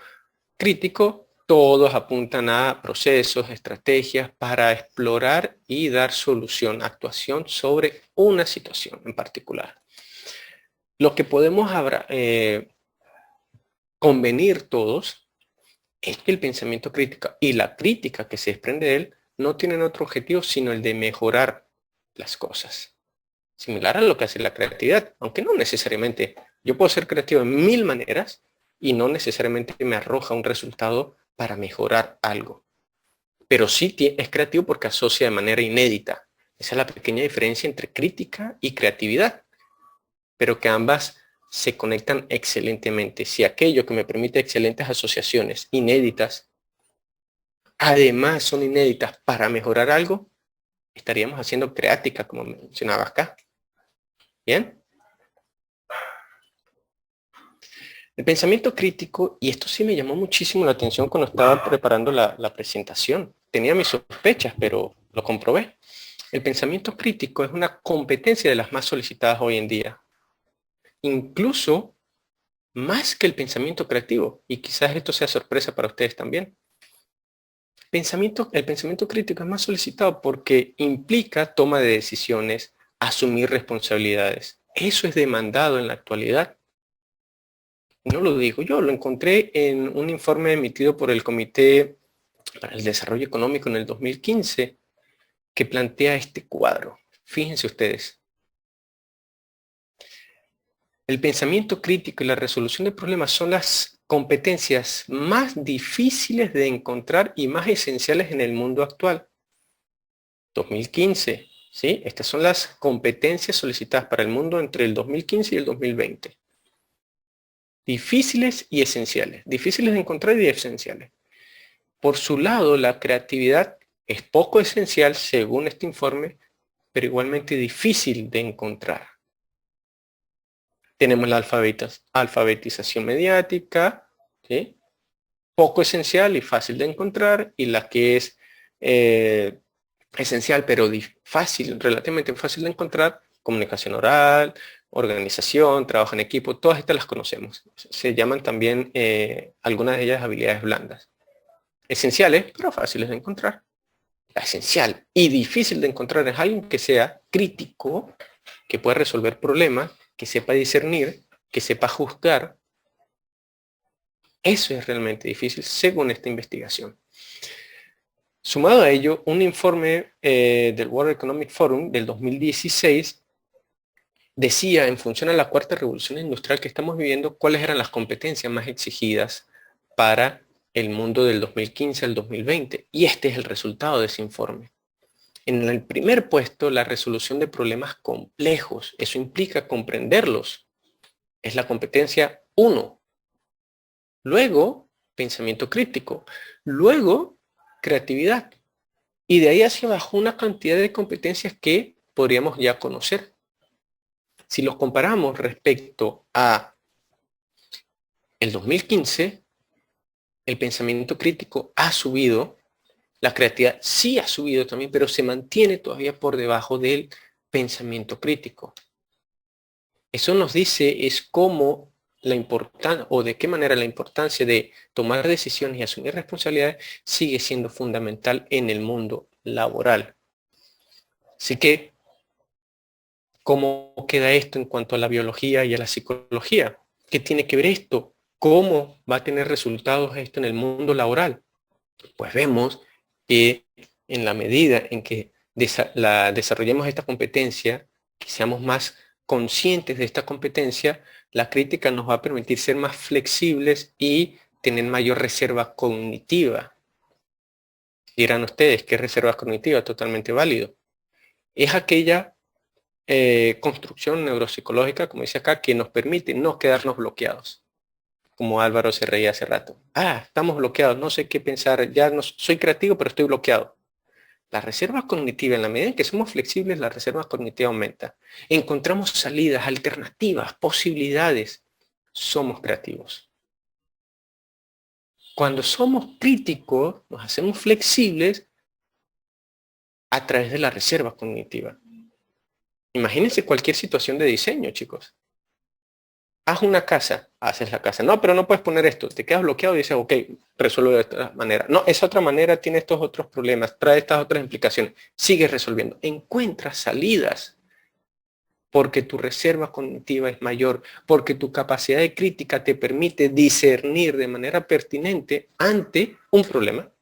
crítico. Todos apuntan a procesos, estrategias para explorar y dar solución, actuación sobre una situación en particular. Lo que podemos convenir todos es que el pensamiento crítico y la crítica que se desprende de él no tienen otro objetivo sino el de mejorar las cosas. Similar a lo que hace la creatividad, aunque no necesariamente. Yo puedo ser creativo en 1000 maneras y no necesariamente me arroja un resultado para mejorar algo. Pero sí es creativo porque asocia de manera inédita. Esa es la pequeña diferencia entre crítica y creatividad, pero que ambas se conectan excelentemente. Si aquello que me permite excelentes asociaciones inéditas, además son inéditas para mejorar algo, estaríamos haciendo creática, como mencionaba acá. ¿Bien? El pensamiento crítico, y esto sí me llamó muchísimo la atención cuando estaba preparando la presentación. Tenía mis sospechas, pero lo comprobé. El pensamiento crítico es una competencia de las más solicitadas hoy en día. Incluso más que el pensamiento creativo. Y quizás esto sea sorpresa para ustedes también. El pensamiento crítico es más solicitado porque implica toma de decisiones, asumir responsabilidades. Eso es demandado en la actualidad. No lo digo yo, lo encontré en un informe emitido por el Comité para el Desarrollo Económico en el 2015 que plantea este cuadro. Fíjense ustedes. El pensamiento crítico y la resolución de problemas son las competencias más difíciles de encontrar y más esenciales en el mundo actual. 2015, ¿sí? Estas son las competencias solicitadas para el mundo entre el 2015 y el 2020. Difíciles y esenciales. Difíciles de encontrar y esenciales. Por su lado, la creatividad es poco esencial según este informe, pero igualmente difícil de encontrar. Tenemos la alfabetización mediática, ¿sí? Poco esencial y fácil de encontrar, y la que es esencial pero relativamente fácil de encontrar, comunicación oral, organización, trabajo en equipo, todas estas las conocemos. Se llaman también algunas de ellas habilidades blandas. Esenciales, pero fáciles de encontrar. La esencial y difícil de encontrar es alguien que sea crítico, que pueda resolver problemas, que sepa discernir, que sepa juzgar, Eso es realmente difícil según esta investigación. Sumado a ello, un informe del World Economic Forum del 2016 decía, en función a la cuarta revolución industrial que estamos viviendo, cuáles eran las competencias más exigidas para el mundo del 2015 al 2020. Y este es el resultado de ese informe. En el primer puesto, la resolución de problemas complejos. Eso implica comprenderlos. Es la competencia 1. Luego, pensamiento crítico. Luego, creatividad. Y de ahí hacia abajo una cantidad de competencias que podríamos ya conocer. Si los comparamos respecto a el 2015, el pensamiento crítico ha subido, la creatividad sí ha subido también, pero se mantiene todavía por debajo del pensamiento crítico. Eso nos dice es cómo la importancia o de qué manera la importancia de tomar decisiones y asumir responsabilidades sigue siendo fundamental en el mundo laboral. Así que, ¿cómo queda esto en cuanto a la biología y a la psicología? ¿Qué tiene que ver esto? ¿Cómo va a tener resultados esto en el mundo laboral? Pues vemos que en la medida en que desarrollemos esta competencia, que seamos más conscientes de esta competencia, la crítica nos va a permitir ser más flexibles y tener mayor reserva cognitiva. Dirán ustedes, ¿qué es reserva cognitiva? Totalmente válido. Es aquella construcción neuropsicológica, como dice acá, que nos permite no quedarnos bloqueados. Como Álvaro se reía hace rato. Estamos bloqueados, no sé qué pensar, ya no soy creativo, pero estoy bloqueado. La reserva cognitiva, en la medida en que somos flexibles, la reserva cognitiva aumenta. Encontramos salidas, alternativas, posibilidades. Somos creativos. Cuando somos críticos, nos hacemos flexibles a través de la reserva cognitiva. Imagínense cualquier situación de diseño, chicos. Haz una casa, haces la casa. No, pero no puedes poner esto. Te quedas bloqueado y dices, ok, resuelvo de esta manera. No, esa otra manera tiene estos otros problemas, trae estas otras implicaciones. Sigues resolviendo. Encuentras salidas porque tu reserva cognitiva es mayor, porque tu capacidad de crítica te permite discernir de manera pertinente ante un problema.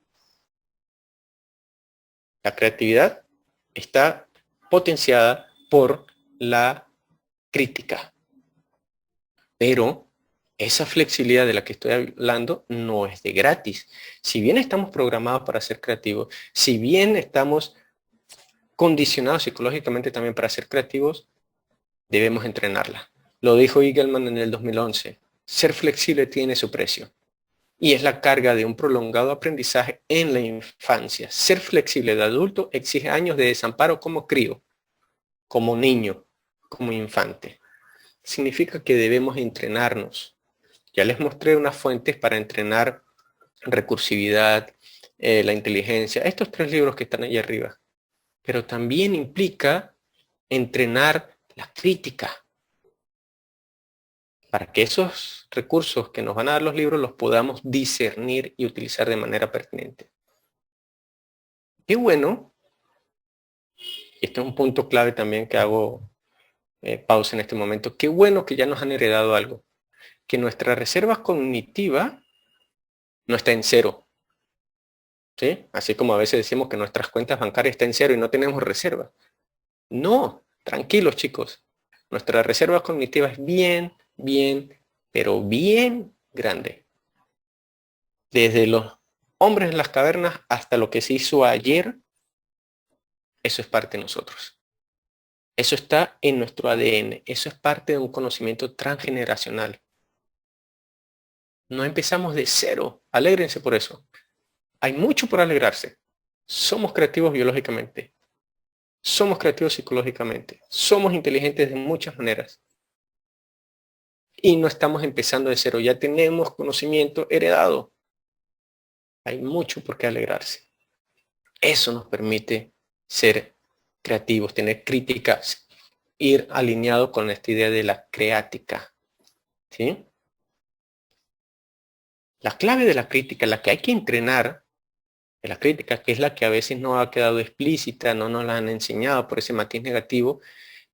La creatividad está potenciada por la crítica. Pero esa flexibilidad de la que estoy hablando no es de gratis. Si bien estamos programados para ser creativos, si bien estamos condicionados psicológicamente también para ser creativos, debemos entrenarla. Lo dijo Eagleman en el 2011. Ser flexible tiene su precio. Y es la carga de un prolongado aprendizaje en la infancia. Ser flexible de adulto exige años de desamparo como crío, como niño, como infante. Significa que debemos entrenarnos. Ya les mostré unas fuentes para entrenar recursividad, la inteligencia, estos 3 libros que están ahí arriba. Pero también implica entrenar la crítica para que esos recursos que nos van a dar los libros los podamos discernir y utilizar de manera pertinente. Qué bueno, y este es un punto clave también que hago pausa en este momento, qué bueno que ya nos han heredado algo, que nuestra reserva cognitiva no está en cero. ¿Sí? Así como a veces decimos que nuestras cuentas bancarias están en cero y no tenemos reserva. No, tranquilos chicos. Nuestra reserva cognitiva es bien, pero bien grande. Desde los hombres en las cavernas hasta lo que se hizo ayer, eso es parte de nosotros. Eso está en nuestro ADN. Eso es parte de un conocimiento transgeneracional. No empezamos de cero. Alégrense por eso. Hay mucho por alegrarse. Somos creativos biológicamente. Somos creativos psicológicamente. Somos inteligentes de muchas maneras. Y no estamos empezando de cero. Ya tenemos conocimiento heredado. Hay mucho por qué alegrarse. Eso nos permite ser creativos, tener críticas, ir alineado con esta idea de la creática. ¿Sí? La clave de la crítica, la que hay que entrenar, de la crítica, que es la que a veces no ha quedado explícita, no nos la han enseñado por ese matiz negativo,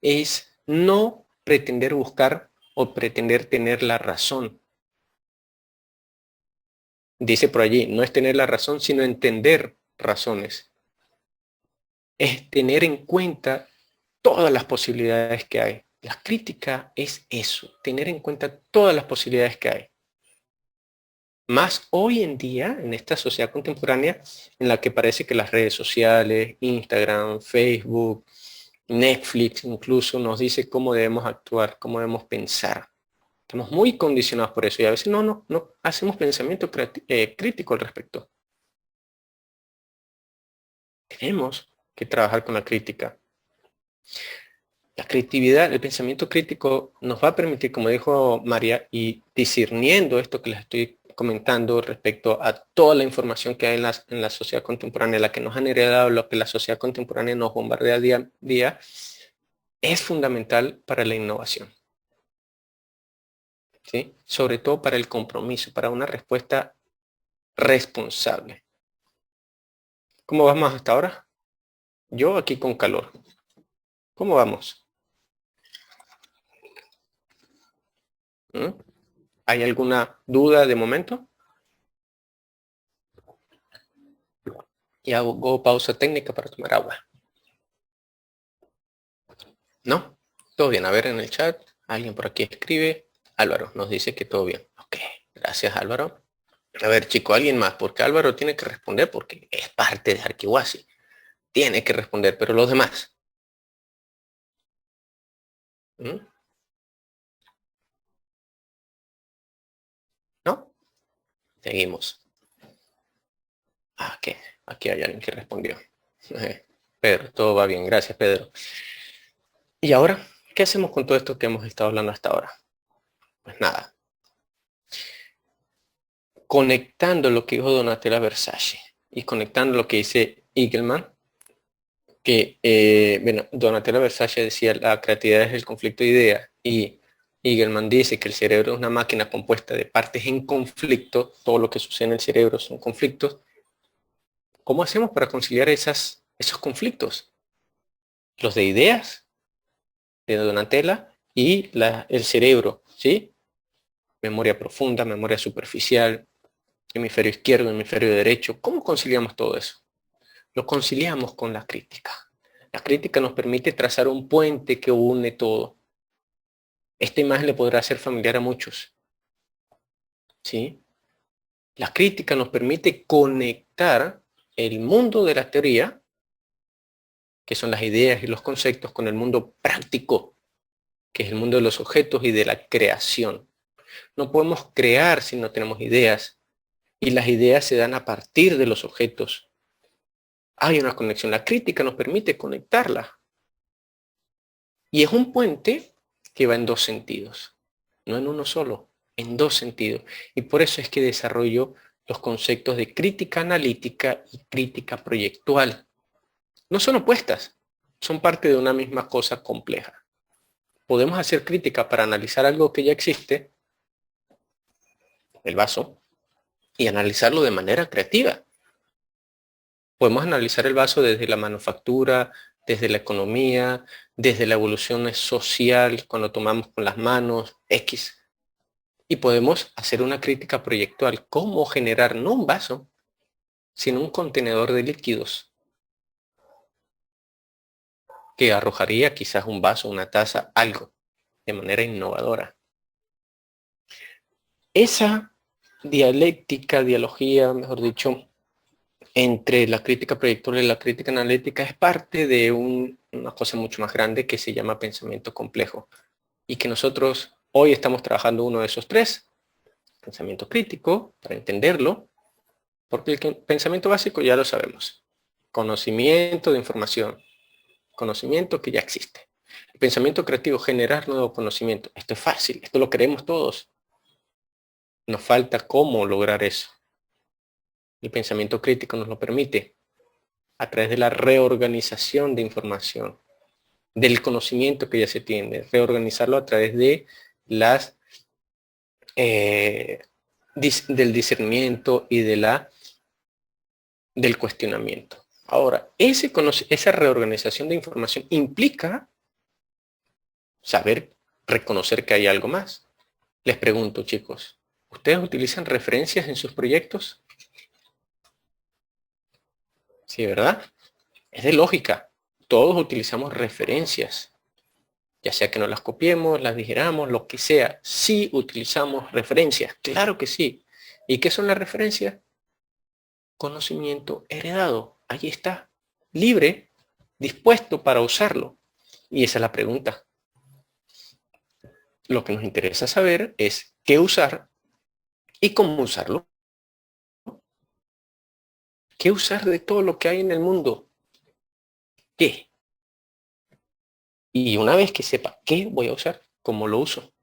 es no pretender buscar o pretender tener la razón. dice por allí, no es tener la razón, sino entender razones. Es tener en cuenta todas las posibilidades que hay. La crítica es eso, tener en cuenta todas las posibilidades que hay. Más hoy en día, en esta sociedad contemporánea, en la que parece que las redes sociales, Instagram, Facebook, Netflix incluso nos dice cómo debemos actuar, cómo debemos pensar. Estamos muy condicionados por eso y a veces no hacemos pensamiento crítico al respecto. Tenemos que trabajar con la crítica. La creatividad, el pensamiento crítico nos va a permitir, como dijo María, y discerniendo esto que les estoy comentando respecto a toda la información que hay en la sociedad contemporánea, la que nos han heredado, lo que la sociedad contemporánea nos bombardea día a día, es fundamental para la innovación. ¿Sí? Sobre todo para el compromiso, para una respuesta responsable. ¿Cómo vamos hasta ahora? Yo aquí con calor. ¿Cómo vamos? ¿Mm? ¿Hay alguna duda de momento? Y hago pausa técnica para tomar agua. ¿No? Todo bien. A ver en el chat. Alguien por aquí escribe. Álvaro nos dice que todo bien. Ok. Gracias, Álvaro. A ver, chico, alguien más. Porque Álvaro tiene que responder porque es parte de Arquiwasi. Tiene que responder, pero los demás. ¿Mm? ¿No? Seguimos. Ok. Aquí hay alguien que respondió. Pedro, todo va bien. Gracias, Pedro. ¿Y ahora? ¿Qué hacemos con todo esto que hemos estado hablando hasta ahora? Pues nada. Conectando lo que dijo Donatella Versace y conectando lo que dice Eagleman, que bueno, Donatella Versace decía la creatividad es el conflicto de ideas y Eagleman dice que el cerebro es una máquina compuesta de partes en conflicto, todo lo que sucede en el cerebro son conflictos. ¿Cómo hacemos para conciliar esos conflictos? Los de ideas de Donatella y el cerebro, ¿sí? Memoria profunda, memoria superficial, hemisferio izquierdo, hemisferio derecho. ¿Cómo conciliamos todo eso? Lo conciliamos con la crítica. La crítica nos permite trazar un puente que une todo. Esta imagen le podrá ser familiar a muchos. ¿Sí? La crítica nos permite conectar el mundo de la teoría, que son las ideas y los conceptos, con el mundo práctico, que es el mundo de los objetos y de la creación. No podemos crear si no tenemos ideas, y las ideas se dan a partir de los objetos. Hay una conexión. La crítica nos permite conectarla. Y es un puente que va en dos sentidos, no en uno solo, en dos sentidos. Y por eso es que desarrollo los conceptos de crítica analítica y crítica proyectual. No son opuestas, son parte de una misma cosa compleja. Podemos hacer crítica para analizar algo que ya existe, el vaso, y analizarlo de manera creativa. Podemos analizar el vaso desde la manufactura, desde la economía, desde la evolución social, cuando tomamos con las manos, X. Y podemos hacer una crítica proyectual, cómo generar no un vaso, sino un contenedor de líquidos que arrojaría quizás un vaso, una taza, algo, de manera innovadora. Esa dialogía, mejor dicho, entre la crítica proyectual y la crítica analítica es parte de una cosa mucho más grande que se llama pensamiento complejo y que nosotros hoy estamos trabajando uno de esos tres, pensamiento crítico, para entenderlo, porque el pensamiento básico ya lo sabemos, conocimiento de información, conocimiento que ya existe. El pensamiento creativo, generar nuevo conocimiento, esto es fácil, esto lo queremos todos, nos falta cómo lograr eso. El pensamiento crítico nos lo permite a través de la reorganización de información, del conocimiento que ya se tiene, reorganizarlo a través de del discernimiento y del cuestionamiento. Ahora, esa reorganización de información implica saber reconocer que hay algo más. Les pregunto, chicos, ¿Ustedes utilizan referencias en sus proyectos? Sí, ¿verdad? Es de lógica. Todos utilizamos referencias. Ya sea que no las copiemos, las digiramos, lo que sea. Sí utilizamos referencias. Claro que sí. ¿Y qué son las referencias? Conocimiento heredado. Ahí está. Libre, dispuesto para usarlo. Y esa es la pregunta. Lo que nos interesa saber es qué usar y cómo usarlo. ¿Qué usar de todo lo que hay en el mundo? ¿Qué? Y una vez que sepa qué voy a usar, cómo lo uso.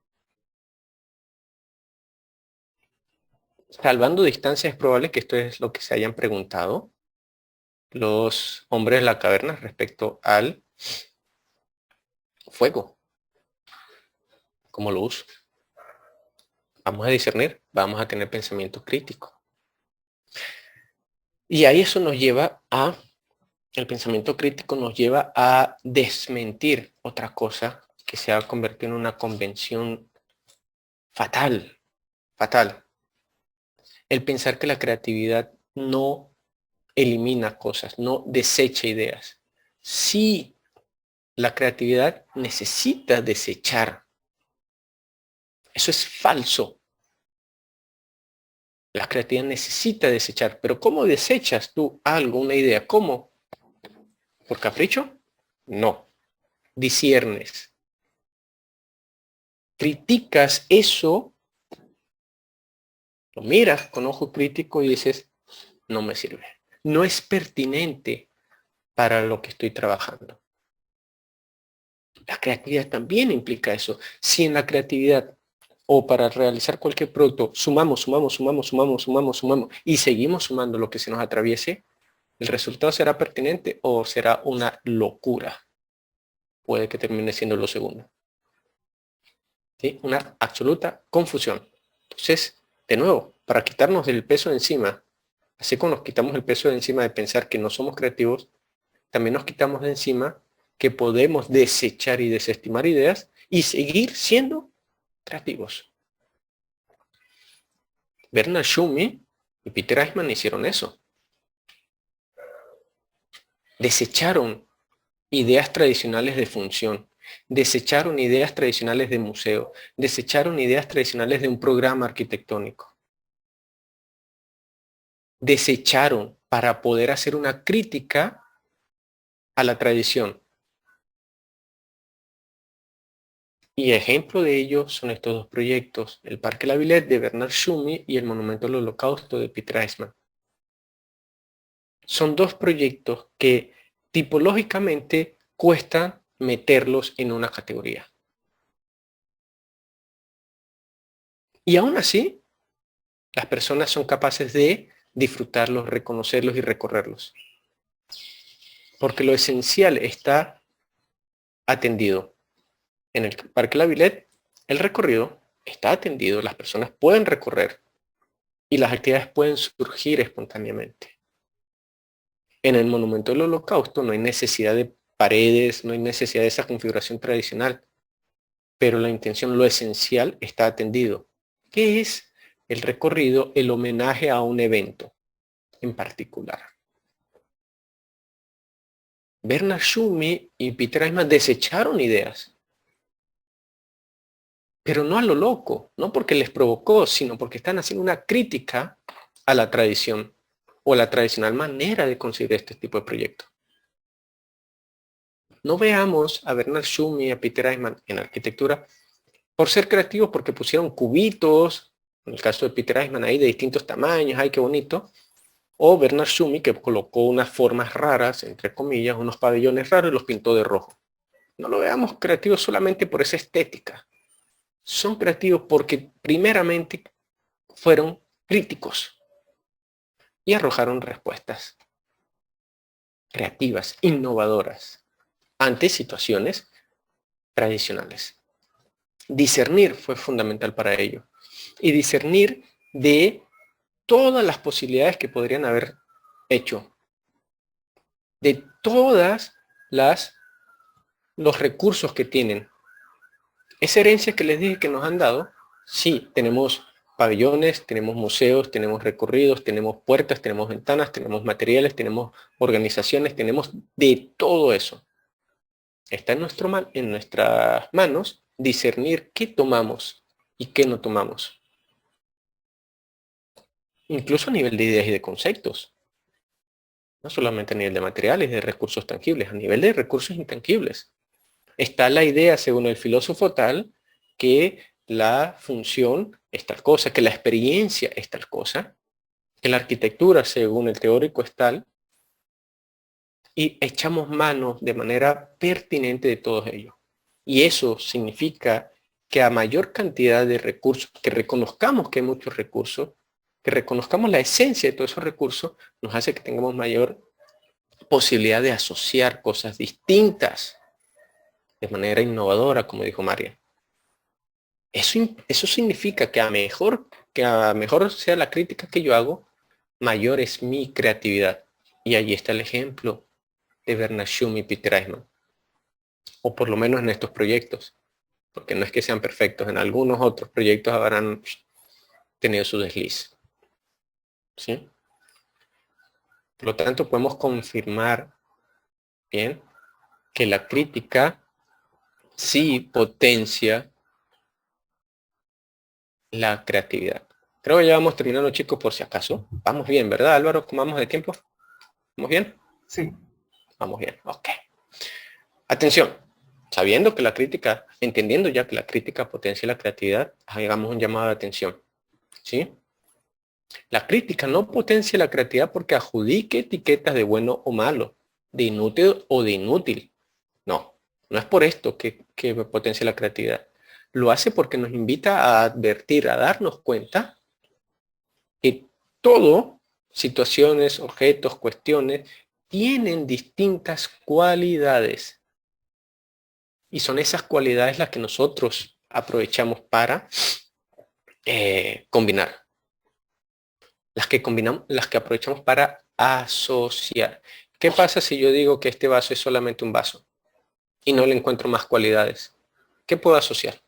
Salvando distancias, es probable que esto es lo que se hayan preguntado los hombres de la caverna respecto al fuego. ¿Cómo lo uso? Vamos a discernir, vamos a tener pensamiento crítico. Y ahí eso nos lleva a, el pensamiento crítico nos lleva a desmentir otra cosa que se ha convertido en una convención fatal, fatal. El pensar que la creatividad no elimina cosas, no desecha ideas. Sí, la creatividad necesita desechar. Eso es falso. La creatividad necesita desechar. Pero ¿cómo desechas tú algo, una idea? ¿Cómo? ¿Por capricho? No. Disiernes. Criticas eso, lo miras con ojo crítico y dices, no me sirve. No es pertinente para lo que estoy trabajando. La creatividad también implica eso. Si en la creatividad o para realizar cualquier producto sumamos y seguimos sumando lo que se nos atraviese, el resultado será pertinente o será una locura. Puede que termine siendo lo segundo. ¿Sí? Una absoluta confusión. Entonces, de nuevo, para quitarnos el peso de encima, así como nos quitamos el peso de encima de pensar que no somos creativos, también nos quitamos de encima que podemos desechar y desestimar ideas y seguir siendo creativos. Bernard Schumi y Peter Eichmann hicieron eso. Desecharon ideas tradicionales de función, desecharon ideas tradicionales de museo, desecharon ideas tradicionales de un programa arquitectónico. Desecharon para poder hacer una crítica a la tradición. Y ejemplo de ello son estos dos proyectos, el Parque La Villette de Bernard Schumi y el Monumento al Holocausto de Peter Eichmann. Son dos proyectos que tipológicamente cuesta meterlos en una categoría. Y aún así, las personas son capaces de disfrutarlos, reconocerlos y recorrerlos. Porque lo esencial está atendido. En el Parque La Villette, el recorrido está atendido, las personas pueden recorrer y las actividades pueden surgir espontáneamente. En el Monumento del Holocausto no hay necesidad de paredes, no hay necesidad de esa configuración tradicional, pero la intención, lo esencial, está atendido. ¿Qué es el recorrido? El homenaje a un evento en particular. Bernard Schumi y Peter Eichmann desecharon ideas, pero no a lo loco, no porque les provocó, sino porque están haciendo una crítica a la tradición o a la tradicional manera de concebir este tipo de proyectos. No veamos a Bernard Schumi y a Peter Eichmann en arquitectura por ser creativos, porque pusieron cubitos, en el caso de Peter Eichmann ahí de distintos tamaños, ay qué bonito, o Bernard Schumi que colocó unas formas raras, entre comillas, unos pabellones raros y los pintó de rojo. No lo veamos creativos solamente por esa estética. Son creativos porque primeramente fueron críticos y arrojaron respuestas creativas, innovadoras, ante situaciones tradicionales. Discernir fue fundamental para ello. Y discernir de todas las posibilidades que podrían haber hecho. De todas los recursos que tienen. Esa herencia que les dije que nos han dado, sí, tenemos pabellones, tenemos museos, tenemos recorridos, tenemos puertas, tenemos ventanas, tenemos materiales, tenemos organizaciones, tenemos de todo eso. Está en nuestras manos discernir qué tomamos y qué no tomamos. Incluso a nivel de ideas y de conceptos. No solamente a nivel de materiales, de recursos tangibles, a nivel de recursos intangibles. Está la idea, según el filósofo tal, que la función es tal cosa, que la experiencia es tal cosa, que la arquitectura, según el teórico, es tal, y echamos mano de manera pertinente de todos ellos. Y eso significa que a mayor cantidad de recursos, que reconozcamos que hay muchos recursos, que reconozcamos la esencia de todos esos recursos, nos hace que tengamos mayor posibilidad de asociar cosas distintas de manera innovadora, como dijo María. Eso significa que a mejor sea la crítica que yo hago, mayor es mi creatividad. Y allí está el ejemplo de Bernard Schumann y Peter Eichmann. O por lo menos en estos proyectos. Porque no es que sean perfectos. En algunos otros proyectos habrán tenido su desliz. ¿Sí? Por lo tanto, podemos confirmar bien que la crítica sí potencia la creatividad. Creo que ya vamos terminando, chicos, por si acaso. Vamos bien, ¿verdad, Álvaro? ¿Cómo vamos de tiempo? ¿Vamos bien? Sí. Vamos bien, ok. Atención, sabiendo que la crítica, entendiendo ya que la crítica potencia la creatividad, hagamos un llamado de atención, ¿sí? La crítica no potencia la creatividad porque adjudique etiquetas de bueno o malo, de inútil o de inútil. No, no es por esto que potencia la creatividad. Lo hace porque nos invita a advertir, a darnos cuenta que todo, situaciones, objetos, cuestiones, tienen distintas cualidades. Y son esas cualidades las que nosotros aprovechamos para combinar. Las que aprovechamos para asociar. ¿Qué pasa si yo digo que este vaso es solamente un vaso y no le encuentro más cualidades? ¿Qué puedo asociar?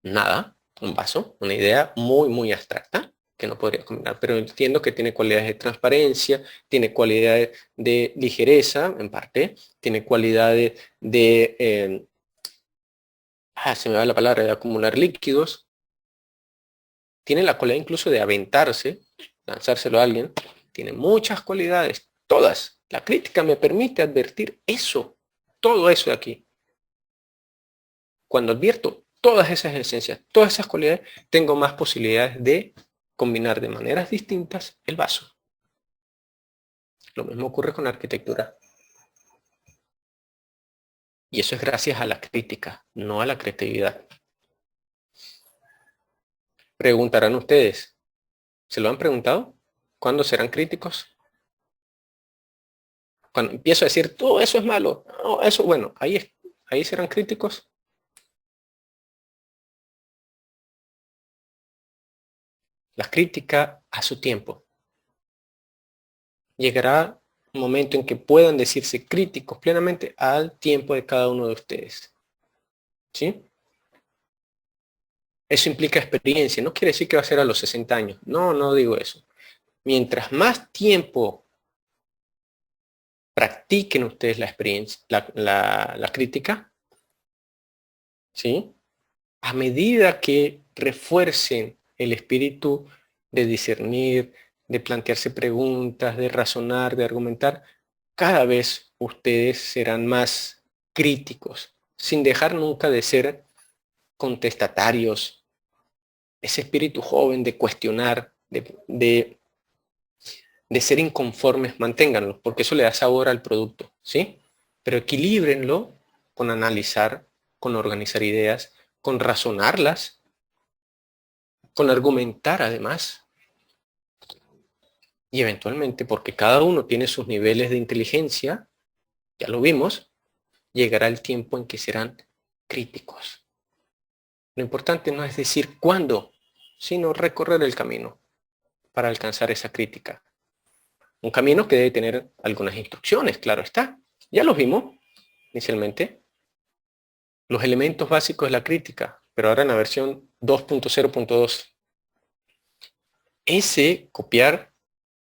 Nada, un vaso, una idea muy, muy abstracta que no podría combinar, pero entiendo que tiene cualidades de transparencia, tiene cualidades de ligereza, en parte, tiene cualidades de, se me va la palabra, de acumular líquidos, tiene la cualidad incluso de aventarse, lanzárselo a alguien, tiene muchas cualidades, todas. La crítica me permite advertir eso, todo eso de aquí. Cuando advierto todas esas esencias, todas esas cualidades, tengo más posibilidades de combinar de maneras distintas el vaso. Lo mismo ocurre con la arquitectura. Y eso es gracias a la crítica, no a la creatividad. Preguntarán ustedes, ¿se lo han preguntado? ¿Cuándo serán críticos? Cuando empiezo a decir, todo eso es malo, no, eso, bueno, ahí serán críticos. La crítica a su tiempo. Llegará un momento en que puedan decirse críticos plenamente al tiempo de cada uno de ustedes. ¿Sí? Eso implica experiencia. No quiere decir que va a ser a los 60 años. No, no digo eso. Mientras más tiempo practiquen ustedes la experiencia, la crítica, ¿sí? A medida que refuercen el espíritu de discernir, de plantearse preguntas, de razonar, de argumentar, cada vez ustedes serán más críticos, sin dejar nunca de ser contestatarios. Ese espíritu joven de cuestionar, de ser inconformes, manténganlo, porque eso le da sabor al producto, ¿sí? Pero equilíbrenlo con analizar, con organizar ideas, con razonarlas, con argumentar además. Y eventualmente, porque cada uno tiene sus niveles de inteligencia, ya lo vimos, llegará el tiempo en que serán críticos. Lo importante no es decir cuándo, sino recorrer el camino para alcanzar esa crítica. Un camino que debe tener algunas instrucciones, claro está. Ya los vimos inicialmente. Los elementos básicos de la crítica. pero ahora en la versión 2.0.2. Ese copiar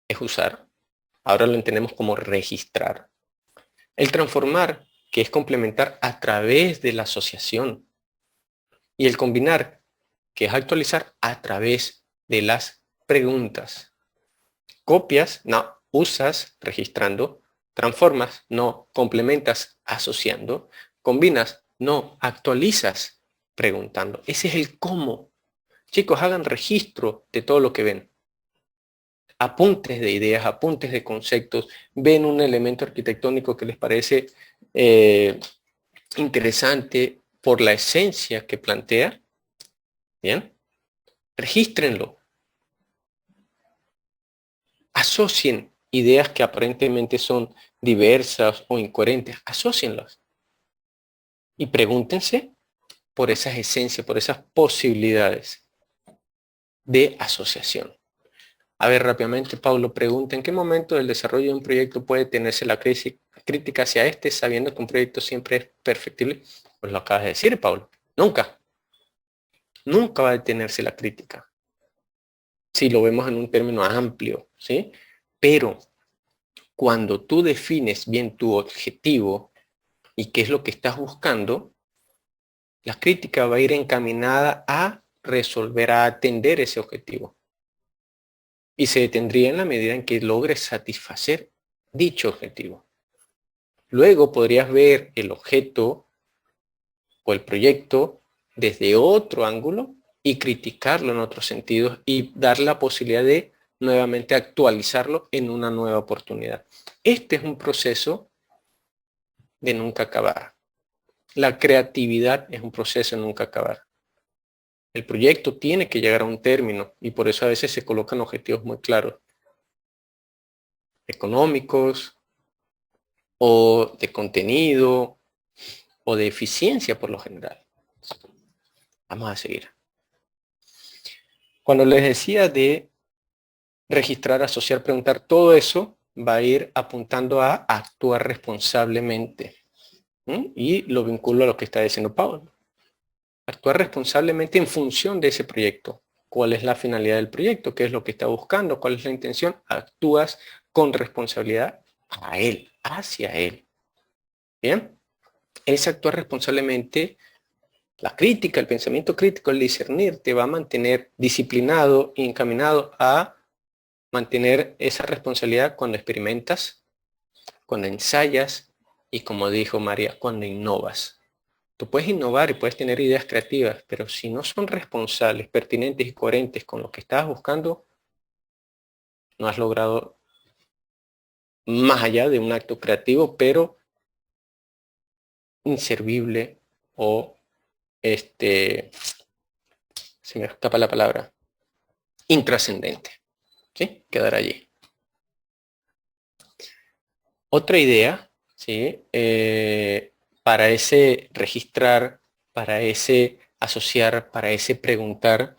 es usar. Ahora lo entendemos como registrar. El transformar, que es complementar a través de la asociación. Y el combinar, que es actualizar a través de las preguntas. Copias, no, usas registrando. Transformas, no, complementas asociando. Combinas, no, actualizas preguntando. Ese es el cómo. Chicos, hagan registro de todo lo que ven. Apuntes de ideas, apuntes de conceptos. Ven un elemento arquitectónico que les parece interesante por la esencia que plantea. Bien, regístrenlo. Asocien ideas que aparentemente son diversas o incoherentes. Asocienlas. Y pregúntense por esas esencias, por esas posibilidades de asociación. A ver, rápidamente, Pablo pregunta, ¿en qué momento del desarrollo de un proyecto puede tenerse la crítica hacia este, sabiendo que un proyecto siempre es perfectible? Pues lo acabas de decir, Pablo. Nunca. Nunca va a detenerse la crítica. Si lo vemos en un término amplio, ¿sí? Pero cuando tú defines bien tu objetivo y qué es lo que estás buscando, la crítica va a ir encaminada a resolver, a atender ese objetivo. Y se detendría en la medida en que logres satisfacer dicho objetivo. Luego podrías ver el objeto o el proyecto desde otro ángulo y criticarlo en otros sentidos y dar la posibilidad de nuevamente actualizarlo en una nueva oportunidad. Este es un proceso de nunca acabar. La creatividad es un proceso de nunca acabar. El proyecto tiene que llegar a un término y por eso a veces se colocan objetivos muy claros, económicos o de contenido o de eficiencia por lo general. Vamos a seguir. Cuando les decía de registrar, asociar, preguntar, todo eso va a ir apuntando a actuar responsablemente. Y lo vinculo a lo que está diciendo Pablo. Actuar responsablemente en función de ese proyecto. ¿Cuál es la finalidad del proyecto? ¿Qué es lo que está buscando? ¿Cuál es la intención? Actúas con responsabilidad a él, hacia él. Bien, es actuar responsablemente. La crítica, el pensamiento crítico, el discernir, te va a mantener disciplinado y encaminado a mantener esa responsabilidad cuando experimentas, cuando ensayas y, como dijo María, cuando innovas. Tú puedes innovar y puedes tener ideas creativas, pero si no son responsables, pertinentes y coherentes con lo que estás buscando, no has logrado más allá de un acto creativo, pero inservible o se me escapa la palabra, intrascendente. ¿Sí? Quedar allí. Otra idea, ¿sí? Para ese registrar, para ese asociar, para ese preguntar,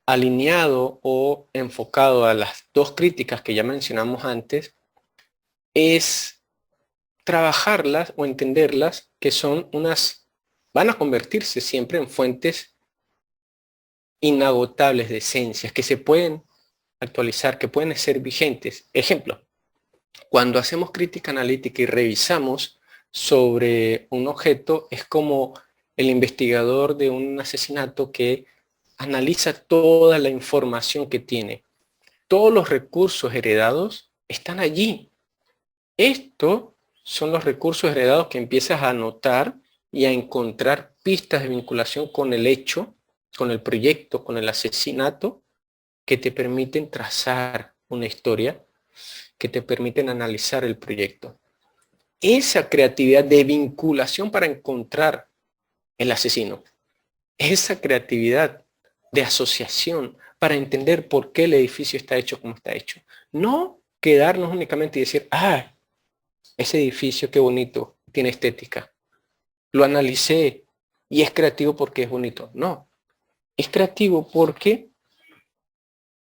alineado o enfocado a las dos críticas que ya mencionamos antes, es trabajarlas o entenderlas que son van a convertirse siempre en fuentes inagotables de esencias que se pueden actualizar, que pueden ser vigentes. Ejemplo, cuando hacemos crítica analítica y revisamos sobre un objeto, es como el investigador de un asesinato que analiza toda la información que tiene. Todos los recursos heredados están allí. Estos son los recursos heredados que empiezas a anotar y a encontrar pistas de vinculación con el hecho, con el proyecto, con el asesinato, que te permiten trazar una historia, que te permiten analizar el proyecto. Esa creatividad de vinculación para encontrar el asesino, esa creatividad de asociación para entender por qué el edificio está hecho como está hecho. No quedarnos únicamente y decir, ah, ese edificio qué bonito, tiene estética. Lo analicé y es creativo porque es bonito. No, es creativo porque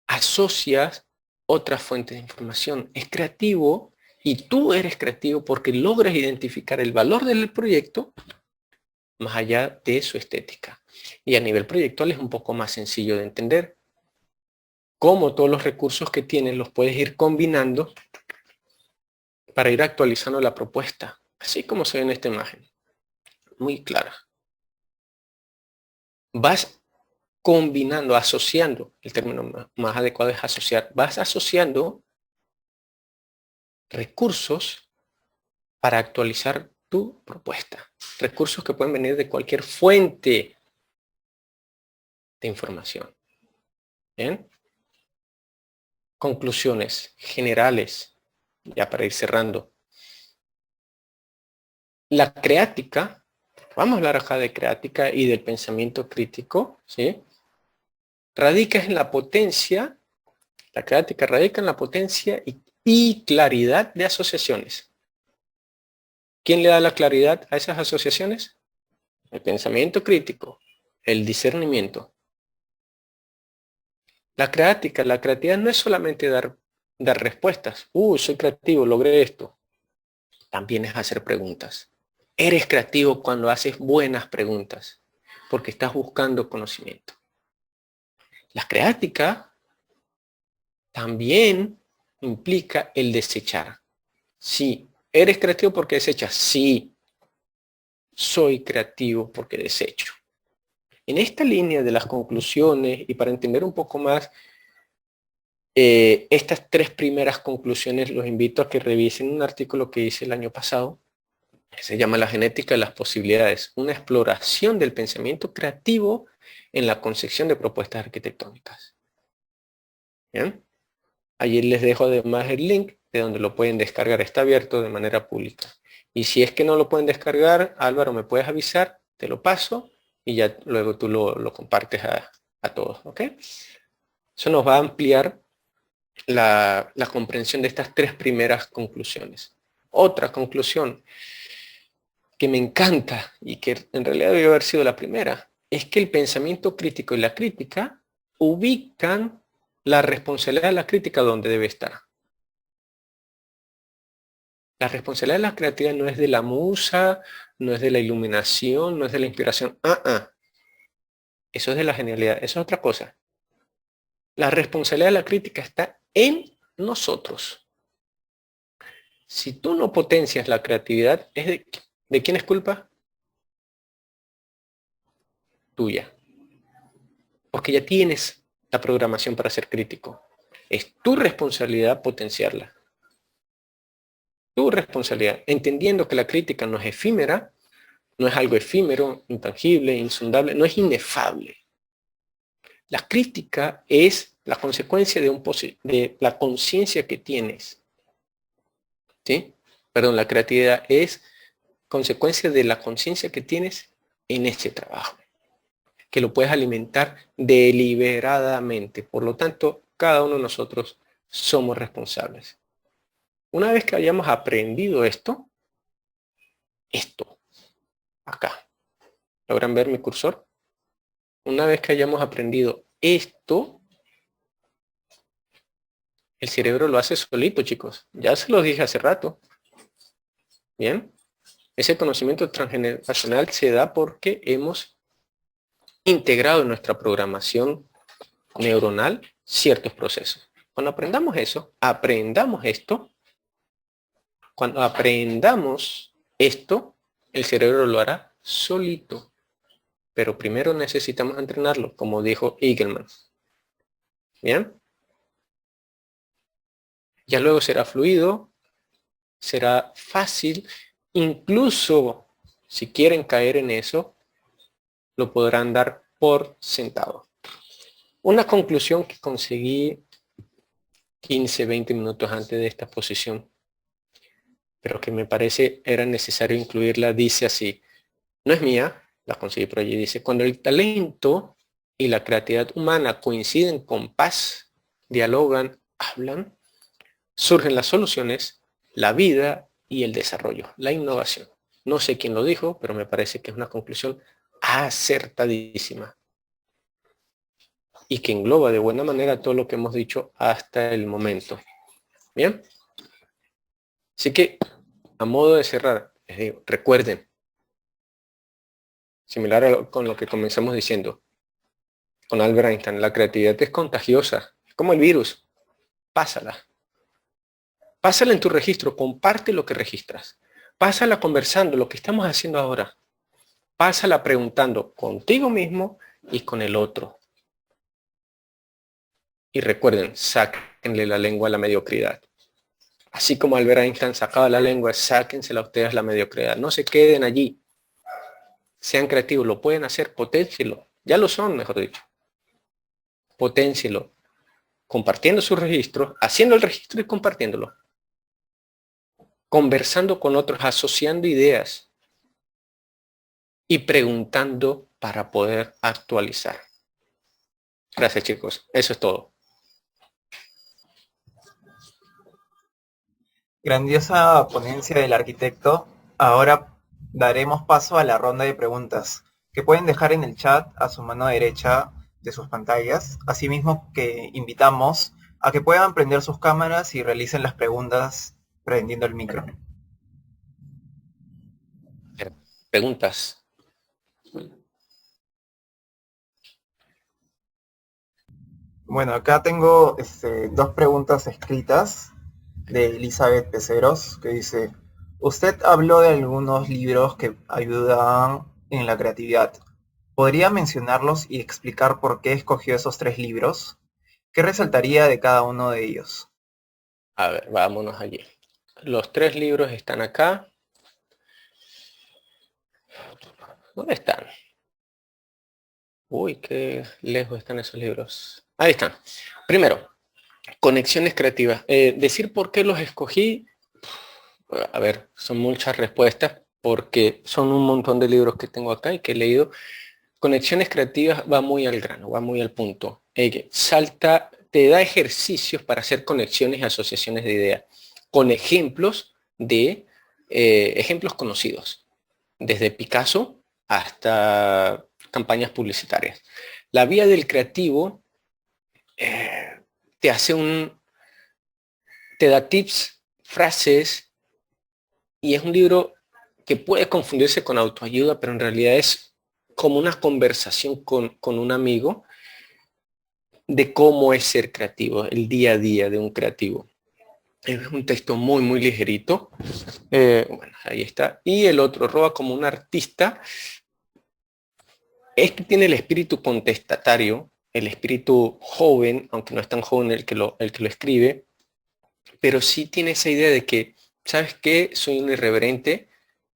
asocias otras fuentes de información. Es creativo y tú eres creativo porque logras identificar el valor del proyecto más allá de su estética. Y a nivel proyectual es un poco más sencillo de entender cómo todos los recursos que tienes los puedes ir combinando para ir actualizando la propuesta, así como se ve en esta imagen, muy clara. Vas combinando, asociando, el término más adecuado es asociar, vas asociando recursos para actualizar tu propuesta. Recursos que pueden venir de cualquier fuente de información. ¿Bien? Conclusiones generales, ya para ir cerrando. La creática, vamos a hablar acá de creática y del pensamiento crítico, ¿sí? Radica en la potencia, la creática radica en la potencia y claridad de asociaciones. ¿Quién le da la claridad a esas asociaciones? El pensamiento crítico, el discernimiento. La creatividad no es solamente dar respuestas. Soy creativo, logré esto. También es hacer preguntas. Eres creativo cuando haces buenas preguntas, porque estás buscando conocimiento. La creática también implica el desechar. Sí. ¿Eres creativo porque desechas? Sí. Soy creativo porque desecho. En esta línea de las conclusiones y para entender un poco más estas tres primeras conclusiones, los invito a que revisen un artículo que hice el año pasado, que se llama La genética de las posibilidades, una exploración del pensamiento creativo en la concepción de propuestas arquitectónicas. ¿Bien? Allí les dejo además el link de donde lo pueden descargar, está abierto de manera pública. Y si es que no lo pueden descargar, Álvaro, me puedes avisar, te lo paso y ya luego tú lo compartes a todos, ¿ok? Eso nos va a ampliar la comprensión de estas tres primeras conclusiones. Otra conclusión que me encanta y que en realidad debió haber sido la primera, es que el pensamiento crítico y la crítica ubican la responsabilidad de la crítica donde debe estar. La responsabilidad de la creatividad no es de la musa, no es de la iluminación, no es de la inspiración. Eso es de la genialidad, eso es otra cosa. La responsabilidad de la crítica está en nosotros. Si tú no potencias la creatividad, ¿de quién es culpa? Tuya. Porque ya tienes la programación para ser crítico. Es tu responsabilidad potenciarla. Tu responsabilidad. Entendiendo que la crítica no es efímera, no es algo efímero, intangible, insondable, no es inefable. La crítica es la consecuencia de la conciencia que tienes. ¿Sí? Perdón, la creatividad es consecuencia de la conciencia que tienes en este trabajo, que lo puedes alimentar deliberadamente. Por lo tanto, cada uno de nosotros somos responsables. Una vez que hayamos aprendido esto, acá, ¿logran ver mi cursor? Una vez que hayamos aprendido esto, el cerebro lo hace solito, chicos. Ya se los dije hace rato. Bien. Ese conocimiento transgeneracional se da porque hemos integrado en nuestra programación neuronal ciertos procesos. Cuando aprendamos eso, aprendamos esto. Cuando aprendamos esto, el cerebro lo hará solito. Pero primero necesitamos entrenarlo, como dijo Eagleman. ¿Bien? Ya luego será fluido, será fácil. Incluso si quieren caer en eso, lo podrán dar por sentado. Una conclusión que conseguí 15, 20 minutos antes de esta exposición, pero que me parece era necesario incluirla, dice así, no es mía, la conseguí por allí, dice, cuando el talento y la creatividad humana coinciden con paz, dialogan, hablan, surgen las soluciones, la vida y el desarrollo, la innovación. No sé quién lo dijo, pero me parece que es una conclusión acertadísima y que engloba de buena manera todo lo que hemos dicho hasta el momento. Bien. Así que, a modo de cerrar, les digo, recuerden, similar con lo que comenzamos diciendo con Albert Einstein. La creatividad es contagiosa, es como el virus. Pásala. Pásala en tu registro, comparte lo que registras. Pásala conversando, lo que estamos haciendo ahora. Pásala preguntando contigo mismo y con el otro. Y recuerden, sáquenle la lengua a la mediocridad. Así como Albert Einstein sacaba la lengua, sáquensela a ustedes la mediocridad. No se queden allí. Sean creativos, lo pueden hacer, potencienlo. Ya lo son, mejor dicho. Potencienlo. Compartiendo sus registros, haciendo el registro y compartiéndolo. Conversando con otros, asociando ideas y preguntando para poder actualizar. Gracias, chicos. Eso es todo. Grandiosa ponencia del arquitecto. Ahora daremos paso a la ronda de preguntas, que pueden dejar en el chat a su mano derecha de sus pantallas. Asimismo que invitamos a que puedan prender sus cámaras y realicen las preguntas prendiendo el micro. Preguntas. Bueno, acá tengo dos preguntas escritas de Elizabeth Peceros, que dice, usted habló de algunos libros que ayudan en la creatividad. ¿Podría mencionarlos y explicar por qué escogió esos 3 libros? ¿Qué resaltaría de cada uno de ellos? A ver, vámonos allí. Los 3 libros están acá. ¿Dónde están? Uy, qué lejos están esos libros. Ahí están. Primero, conexiones creativas. Decir por qué los escogí. A ver, son muchas respuestas porque son un montón de libros que tengo acá y que he leído. Conexiones creativas va muy al grano, va muy al punto. Salta, te da ejercicios para hacer conexiones y asociaciones de ideas con ejemplos de ejemplos conocidos, desde Picasso hasta campañas publicitarias. La vía del creativo te hace te da tips, frases, y es un libro que puede confundirse con autoayuda, pero en realidad es como una conversación con un amigo de cómo es ser creativo, el día a día de un creativo. Es un texto muy, muy ligerito. Bueno, ahí está. Y el otro, Roba como un artista. Este tiene el espíritu contestatario, el espíritu joven, aunque no es tan joven el que lo escribe, pero sí tiene esa idea de que, ¿sabes qué? Soy un irreverente,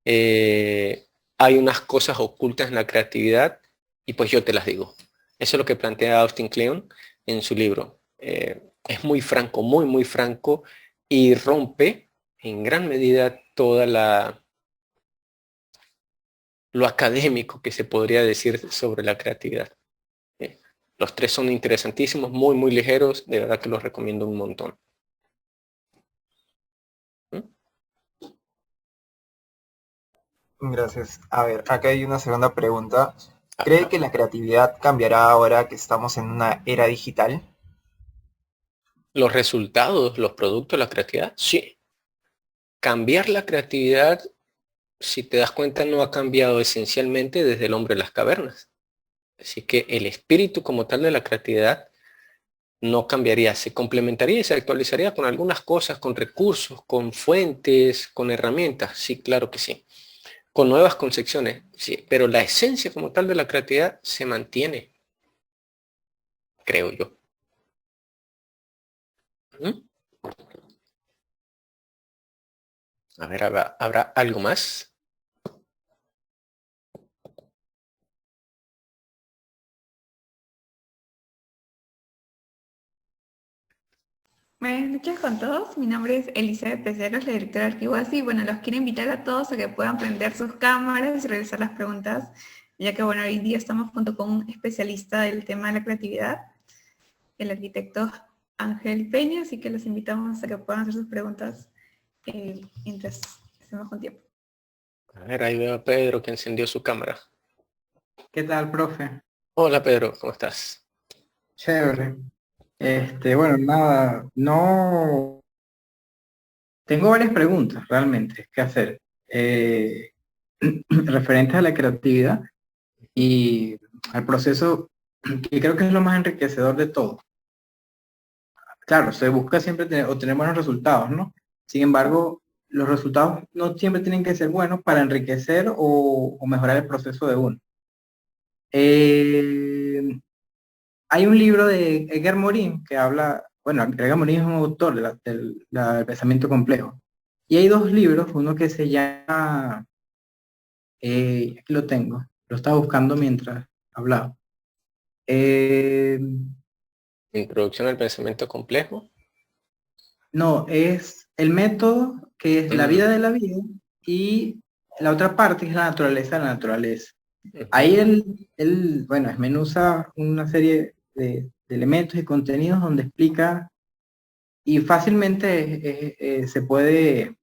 hay unas cosas ocultas en la creatividad y pues yo te las digo. Eso es lo que plantea Austin Kleon en su libro. Es muy franco, muy, muy franco y rompe en gran medida toda lo académico que se podría decir sobre la creatividad. Los 3 son interesantísimos, muy, muy ligeros, de verdad que los recomiendo un montón. Gracias. A ver, acá hay una segunda pregunta. ¿Cree que la creatividad cambiará ahora que estamos en una era digital? Los resultados, los productos, la creatividad, sí. Cambiar la creatividad, si te das cuenta, no ha cambiado esencialmente desde el hombre de las cavernas. Así que el espíritu como tal de la creatividad no cambiaría, se complementaría y se actualizaría con algunas cosas, con recursos, con fuentes, con herramientas. Sí, claro que sí. Con nuevas concepciones, sí. Pero la esencia como tal de la creatividad se mantiene, creo yo. ¿Mm? A ver, ¿habrá algo más? Buenas noches con todos, mi nombre es Elizabeth Peceros, la directora de Arquiwasi. Bueno, los quiero invitar a todos a que puedan prender sus cámaras y realizar las preguntas, ya que bueno, hoy día estamos junto con un especialista del tema de la creatividad, el arquitecto Ángel Peña, así que los invitamos a que puedan hacer sus preguntas mientras estemos con tiempo. A ver, ahí veo a Pedro que encendió su cámara. ¿Qué tal, profe? Hola Pedro, ¿cómo estás? Chévere. Bueno, nada, no tengo varias preguntas realmente que hacer referentes a la creatividad, y al proceso, que creo que es lo más enriquecedor de todo. Claro, se busca siempre obtener buenos resultados, ¿no? Sin embargo, los resultados no siempre tienen que ser buenos para enriquecer o mejorar el proceso de uno. Eh, Hay un libro de Edgar Morin que habla, bueno, Edgar Morin es un autor del pensamiento complejo. Y hay dos libros, uno que se llama, aquí lo tengo, lo estaba buscando mientras hablaba. Eh, Introducción al pensamiento complejo. no, es el método, que es la vida de la vida, y la otra parte que es la naturaleza de la naturaleza. Ahí él, bueno, desmenuza una serie de elementos y contenidos donde explica y fácilmente se puede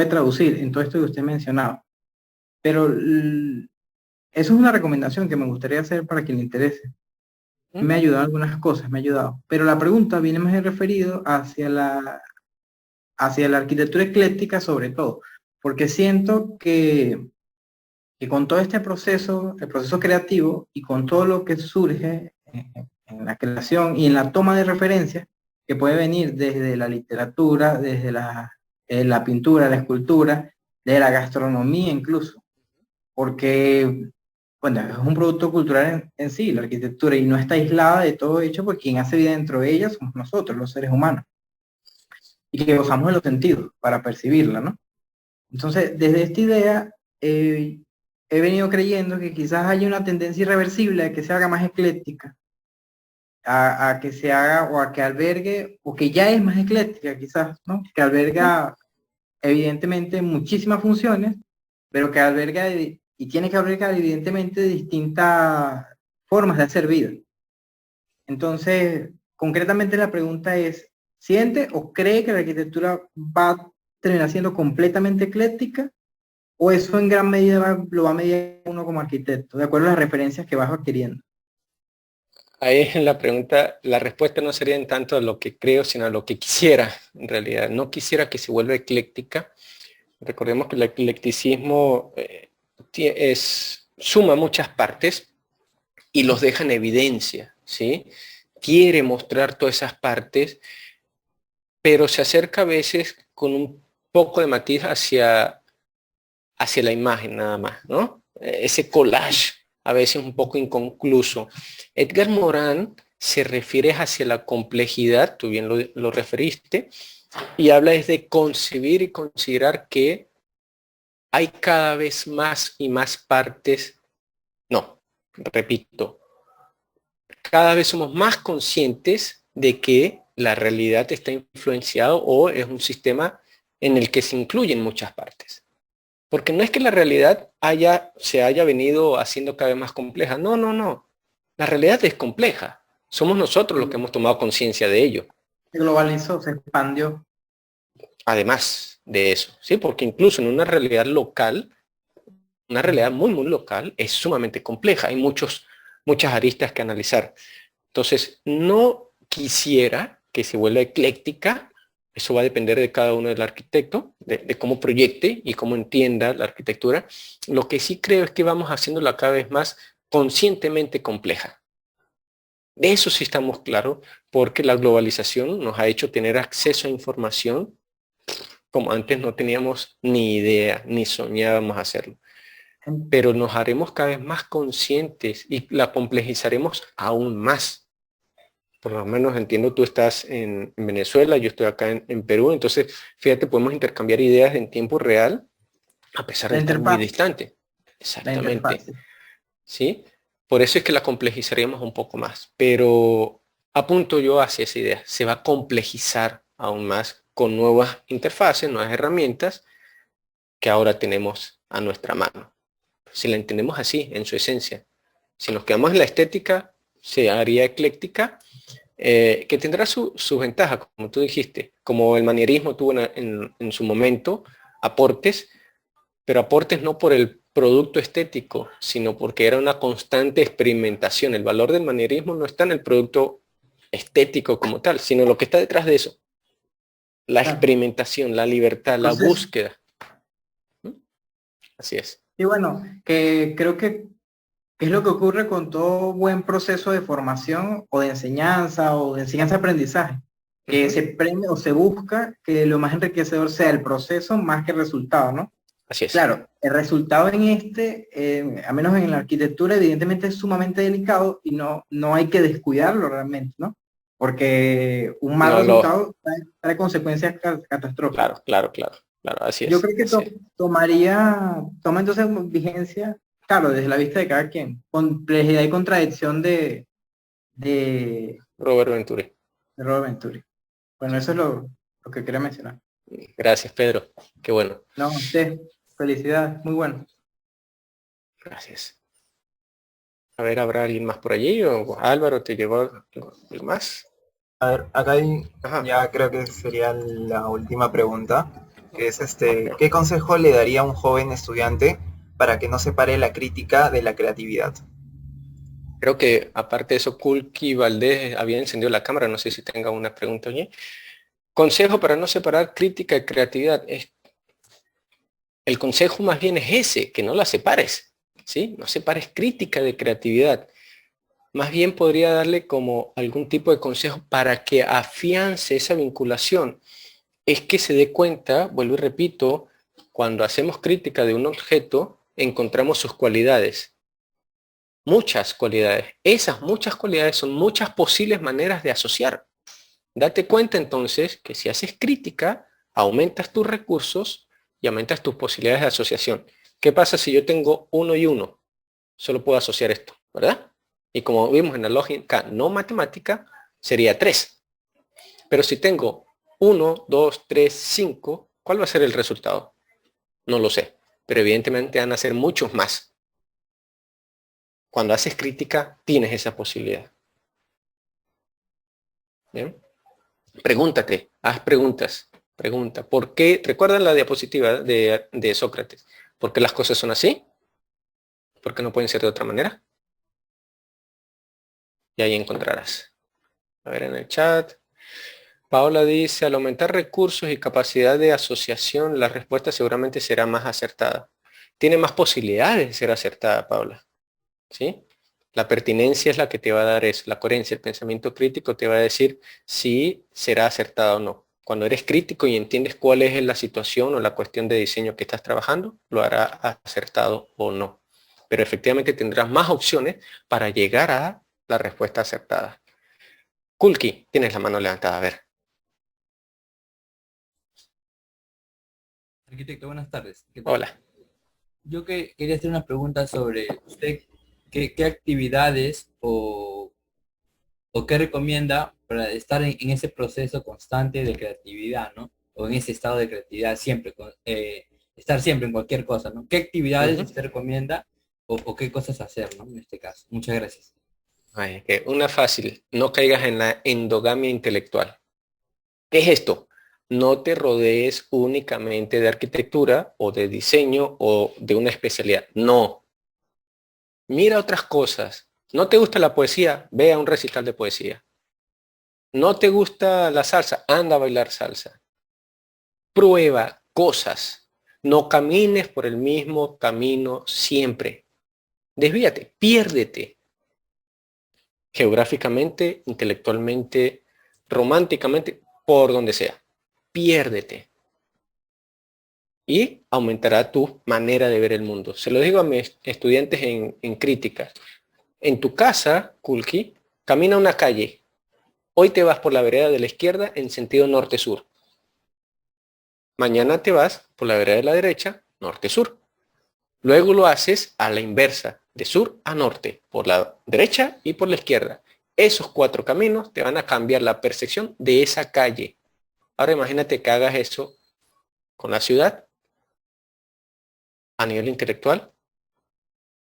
traducir en todo esto que usted mencionaba. Pero eso es una recomendación que me gustaría hacer para quien le interese. Me ha ayudado algunas cosas, me ha ayudado. Pero la pregunta viene más referido hacia la arquitectura ecléctica sobre todo, porque siento que con todo este proceso, el proceso creativo y con todo lo que surge en la creación y en la toma de referencias, que puede venir desde la literatura, desde la pintura, la escultura, de la gastronomía incluso, porque bueno, es un producto cultural en sí, la arquitectura, y no está aislada de todo hecho, porque quien hace vida dentro de ella somos nosotros, los seres humanos, y que gozamos de los sentidos para percibirla, ¿no? Entonces, desde esta idea, he venido creyendo que quizás haya una tendencia irreversible a que se haga más ecléctica, a que se haga o a que albergue, o que ya es más ecléctica quizás, ¿no? Que alberga evidentemente muchísimas funciones, pero que alberga y tiene que albergar evidentemente distintas formas de hacer vida. Entonces, concretamente la pregunta es, ¿siente o cree que la arquitectura va a terminar siendo completamente ecléctica? ¿O eso en gran medida lo va a medir uno como arquitecto, de acuerdo a las referencias que vas adquiriendo? Ahí es la pregunta, la respuesta no sería en tanto a lo que creo, sino a lo que quisiera, en realidad. No quisiera que se vuelva ecléctica. Recordemos que el eclecticismo suma muchas partes y los deja en evidencia, ¿sí? Quiere mostrar todas esas partes, pero se acerca a veces con un poco de matiz hacia la imagen nada más, ¿no? Ese collage a veces un poco inconcluso. Edgar Morin se refiere hacia la complejidad, tú bien lo referiste, y habla es de concebir y considerar que hay cada vez más y más partes, no, repito, cada vez somos más conscientes de que la realidad está influenciado o es un sistema en el que se incluyen muchas partes. Porque no es que la realidad se haya venido haciendo cada vez más compleja. No, no, no. La realidad es compleja. Somos nosotros los que hemos tomado conciencia de ello. Se globalizó, se expandió. Además de eso, ¿sí? Porque incluso en una realidad local, una realidad muy, muy local, es sumamente compleja. Hay muchas aristas que analizar. Entonces, no quisiera que se vuelva ecléctica. Eso va a depender de cada uno del arquitecto, de cómo proyecte y cómo entienda la arquitectura. Lo que sí creo es que vamos haciéndola cada vez más conscientemente compleja. De eso sí estamos claros, porque la globalización nos ha hecho tener acceso a información como antes no teníamos ni idea, ni soñábamos hacerlo. Pero nos haremos cada vez más conscientes y la complejizaremos aún más. Por lo menos entiendo, tú estás en Venezuela, yo estoy acá en Perú, entonces fíjate, podemos intercambiar ideas en tiempo real a pesar de estar muy distante. Exactamente. ¿Sí? Por eso es que la complejizaremos un poco más, pero apunto yo hacia esa idea. Se va a complejizar aún más con nuevas interfaces, nuevas herramientas que ahora tenemos a nuestra mano. Si la entendemos así, en su esencia. Si nos quedamos en la estética, se haría ecléctica, que tendrá sus ventajas, como tú dijiste, como el manierismo tuvo en su momento aportes, pero aportes no por el producto estético, sino porque era una constante experimentación. El valor del manierismo no está en el producto estético como tal, sino lo que está detrás de eso. La experimentación, la libertad, la búsqueda. Así es. Y bueno, que creo que ¿Qué es lo que ocurre con todo buen proceso de formación o de enseñanza-aprendizaje? Que Ujú. se premia o se busca que lo más enriquecedor sea el proceso más que el resultado, ¿no? Así es. Claro, el resultado en a menos en la arquitectura, evidentemente es sumamente delicado y no hay que descuidarlo realmente, ¿no? Porque un mal No lo, resultado trae consecuencias catastróficas. claro, claro, claro, claro, así Yo es, creo que así es. toma entonces vigencia, claro, desde la vista de cada quien, complejidad y contradicción de, Robert Venturi. de Robert Venturi. Bueno, eso es lo que quería mencionar. Gracias, Pedro. Qué bueno. No, usted, felicidades, muy bueno. Gracias. A ver, ¿habrá alguien más por allí? ¿O Álvaro te llevó algo más? A ver, acá hay, Ajá. ya creo que sería la última pregunta, que es Ok. ¿qué consejo le daría a un joven estudiante para que no separe la crítica de la creatividad? Creo que aparte de eso, Kulki Valdés había encendido la cámara. No sé si tenga una pregunta allí. Consejo para no separar crítica y creatividad. El consejo más bien es ese, que no la separes. ¿Sí? No separes crítica de creatividad. Más bien podría darle como algún tipo de consejo para que afiance esa vinculación. Es que se dé cuenta, vuelvo y repito, cuando hacemos crítica de un objeto, encontramos sus cualidades. Muchas cualidades. Esas muchas cualidades son muchas posibles maneras de asociar. Date cuenta entonces que si haces crítica, aumentas tus recursos y aumentas tus posibilidades de asociación. ¿Qué pasa si yo tengo uno y uno? Solo puedo asociar esto, ¿verdad? Y como vimos en la lógica no matemática, sería 3. Pero si tengo uno, 2, 3, 5, ¿cuál va a ser el resultado? No lo sé. Pero evidentemente van a ser muchos más. Cuando haces crítica, tienes esa posibilidad. ¿Bien? Pregúntate, haz preguntas. Pregunta, ¿por qué? ¿Recuerdan la diapositiva de Sócrates? ¿Por qué las cosas son así? ¿Por qué no pueden ser de otra manera? Y ahí encontrarás. A ver en el chat. Paola dice, al aumentar recursos y capacidad de asociación, la respuesta seguramente será más acertada. Tiene más posibilidades de ser acertada, Paola. ¿Sí? La pertinencia es la que te va a dar eso, la coherencia, el pensamiento crítico te va a decir si será acertada o no. Cuando eres crítico y entiendes cuál es la situación o la cuestión de diseño que estás trabajando, lo hará acertado o no. Pero efectivamente tendrás más opciones para llegar a la respuesta acertada. Kulki, tienes la mano levantada, a ver. Arquitecto, buenas tardes. ¿Qué tal? Hola. Quería hacer una pregunta sobre usted, qué actividades o qué recomienda para estar en ese proceso constante de creatividad, ¿no? O en ese estado de creatividad siempre, estar siempre en cualquier cosa, ¿no? ¿Qué actividades Ujú. usted recomienda o qué cosas hacer, ¿no? En este caso. Muchas gracias. Ay, que una fácil, no caigas en la endogamia intelectual. ¿Qué es esto? No te rodees únicamente de arquitectura o de diseño o de una especialidad. No. Mira otras cosas. ¿No te gusta la poesía? Ve a un recital de poesía. ¿No te gusta la salsa? Anda a bailar salsa. Prueba cosas. No camines por el mismo camino siempre. Desvíate, piérdete. Geográficamente, intelectualmente, románticamente, por donde sea. Piérdete. Y aumentará tu manera de ver el mundo. Se lo digo a mis estudiantes en críticas. En tu casa, Kulki, camina una calle. Hoy te vas por la vereda de la izquierda en sentido norte-sur. Mañana te vas por la vereda de la derecha, norte-sur. Luego lo haces a la inversa, de sur a norte, por la derecha y por la izquierda. Esos 4 caminos te van a cambiar la percepción de esa calle. Ahora imagínate que hagas eso con la ciudad a nivel intelectual,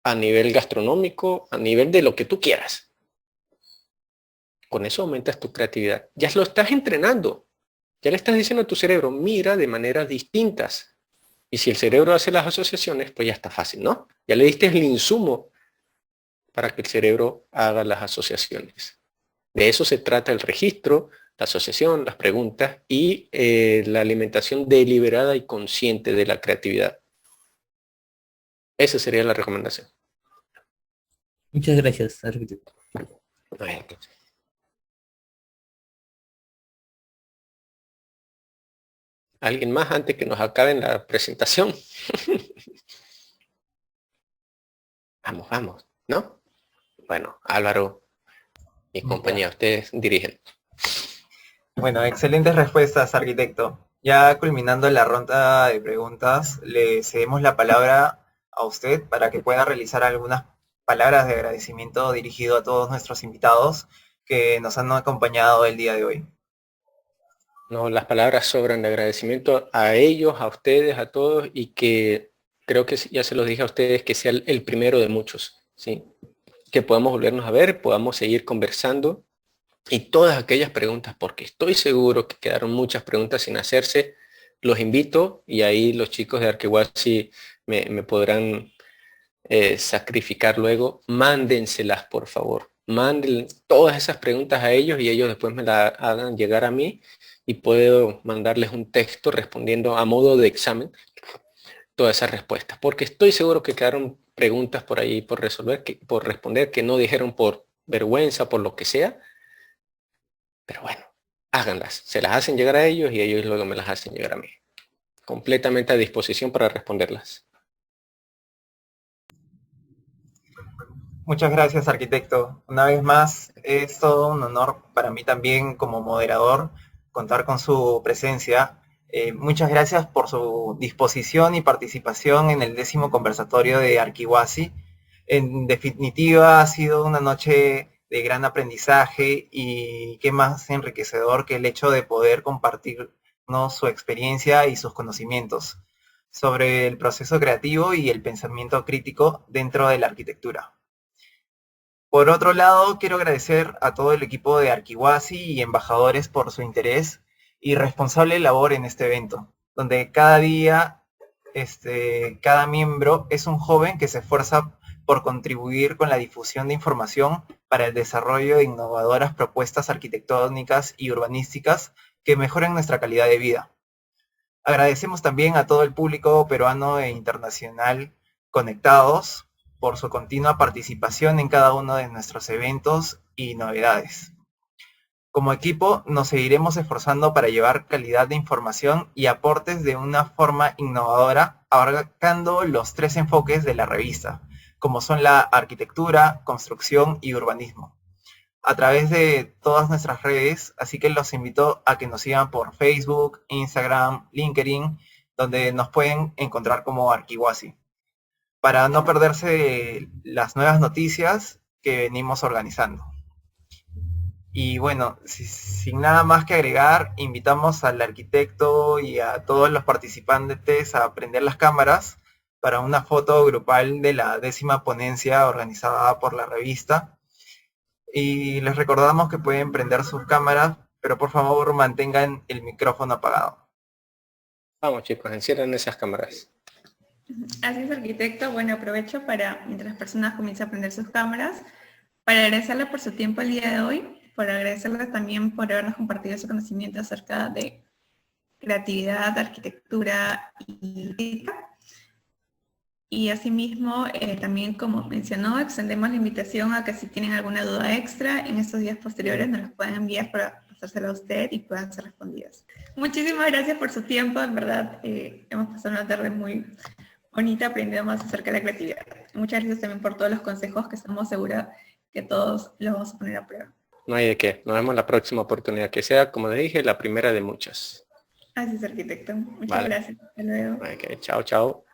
a nivel gastronómico, a nivel de lo que tú quieras. Con eso aumentas tu creatividad. Ya lo estás entrenando. Ya le estás diciendo a tu cerebro, mira de maneras distintas. Y si el cerebro hace las asociaciones, pues ya está fácil, ¿no? Ya le diste el insumo para que el cerebro haga las asociaciones. De eso se trata el registro, la asociación, las preguntas y la alimentación deliberada y consciente de la creatividad. Esa sería la recomendación. Muchas gracias, arquitecto. Bueno, ¿alguien más antes que nos acaben la presentación? Vamos, vamos, ¿no? Bueno, Álvaro y compañía, ustedes dirigen. Bueno, excelentes respuestas, arquitecto. Ya culminando la ronda de preguntas, le cedemos la palabra a usted para que pueda realizar algunas palabras de agradecimiento dirigido a todos nuestros invitados que nos han acompañado el día de hoy. No, las palabras sobran de agradecimiento a ellos, a ustedes, a todos, y que creo que ya se los dije a ustedes, que sea el primero de muchos, ¿sí? Que podamos volvernos a ver, podamos seguir conversando y todas aquellas preguntas, porque estoy seguro que quedaron muchas preguntas sin hacerse, los invito y ahí los chicos de Arquiwasi me podrán sacrificar luego. Mándenselas, por favor. Manden todas esas preguntas a ellos y ellos después me las hagan llegar a mí y puedo mandarles un texto respondiendo a modo de examen todas esas respuestas, porque estoy seguro que quedaron preguntas por ahí por resolver, por responder, que no dijeron por vergüenza, por lo que sea. Pero bueno, háganlas, se las hacen llegar a ellos y ellos luego me las hacen llegar a mí. Completamente a disposición para responderlas. Muchas gracias, arquitecto. Una vez más, es todo un honor para mí también como moderador contar con su presencia. Muchas gracias por su disposición y participación en el 10º conversatorio de Arquiwasi. En definitiva, ha sido una noche de gran aprendizaje y qué más enriquecedor que el hecho de poder compartirnos su experiencia y sus conocimientos sobre el proceso creativo y el pensamiento crítico dentro de la arquitectura. Por otro lado, quiero agradecer a todo el equipo de Arquiwasi y embajadores por su interés y responsable labor en este evento, donde cada día, cada miembro es un joven que se esfuerza por contribuir con la difusión de información para el desarrollo de innovadoras propuestas arquitectónicas y urbanísticas que mejoren nuestra calidad de vida. Agradecemos también a todo el público peruano e internacional conectados por su continua participación en cada uno de nuestros eventos y novedades. Como equipo, nos seguiremos esforzando para llevar calidad de información y aportes de una forma innovadora, abarcando los 3 enfoques de la revista, como son la arquitectura, construcción y urbanismo, a través de todas nuestras redes, así que los invito a que nos sigan por Facebook, Instagram, LinkedIn, donde nos pueden encontrar como Arquiwasi, para no perderse las nuevas noticias que venimos organizando. Y bueno, sin nada más que agregar, invitamos al arquitecto y a todos los participantes a prender las cámaras para una foto grupal de la 10ª ponencia organizada por la revista. Y les recordamos que pueden prender sus cámaras, pero por favor mantengan el micrófono apagado. Vamos chicos, encierren esas cámaras. Así es, arquitecto. Bueno, aprovecho para, mientras las personas comiencen a prender sus cámaras, para agradecerle por su tiempo el día de hoy, por agradecerle también por habernos compartido su conocimiento acerca de creatividad, arquitectura y ética. Y asimismo, también como mencionó, extendemos la invitación a que si tienen alguna duda extra, en estos días posteriores nos las pueden enviar para pasársela a usted y puedan ser respondidas. Muchísimas gracias por su tiempo, en verdad hemos pasado una tarde muy bonita aprendiendo más acerca de la creatividad. Muchas gracias también por todos los consejos que estamos seguros que todos los vamos a poner a prueba. No hay de qué, nos vemos la próxima oportunidad, que sea, como les dije, la primera de muchas. Así es, arquitecto. Muchas gracias. Hasta luego. Okay, chao, chao.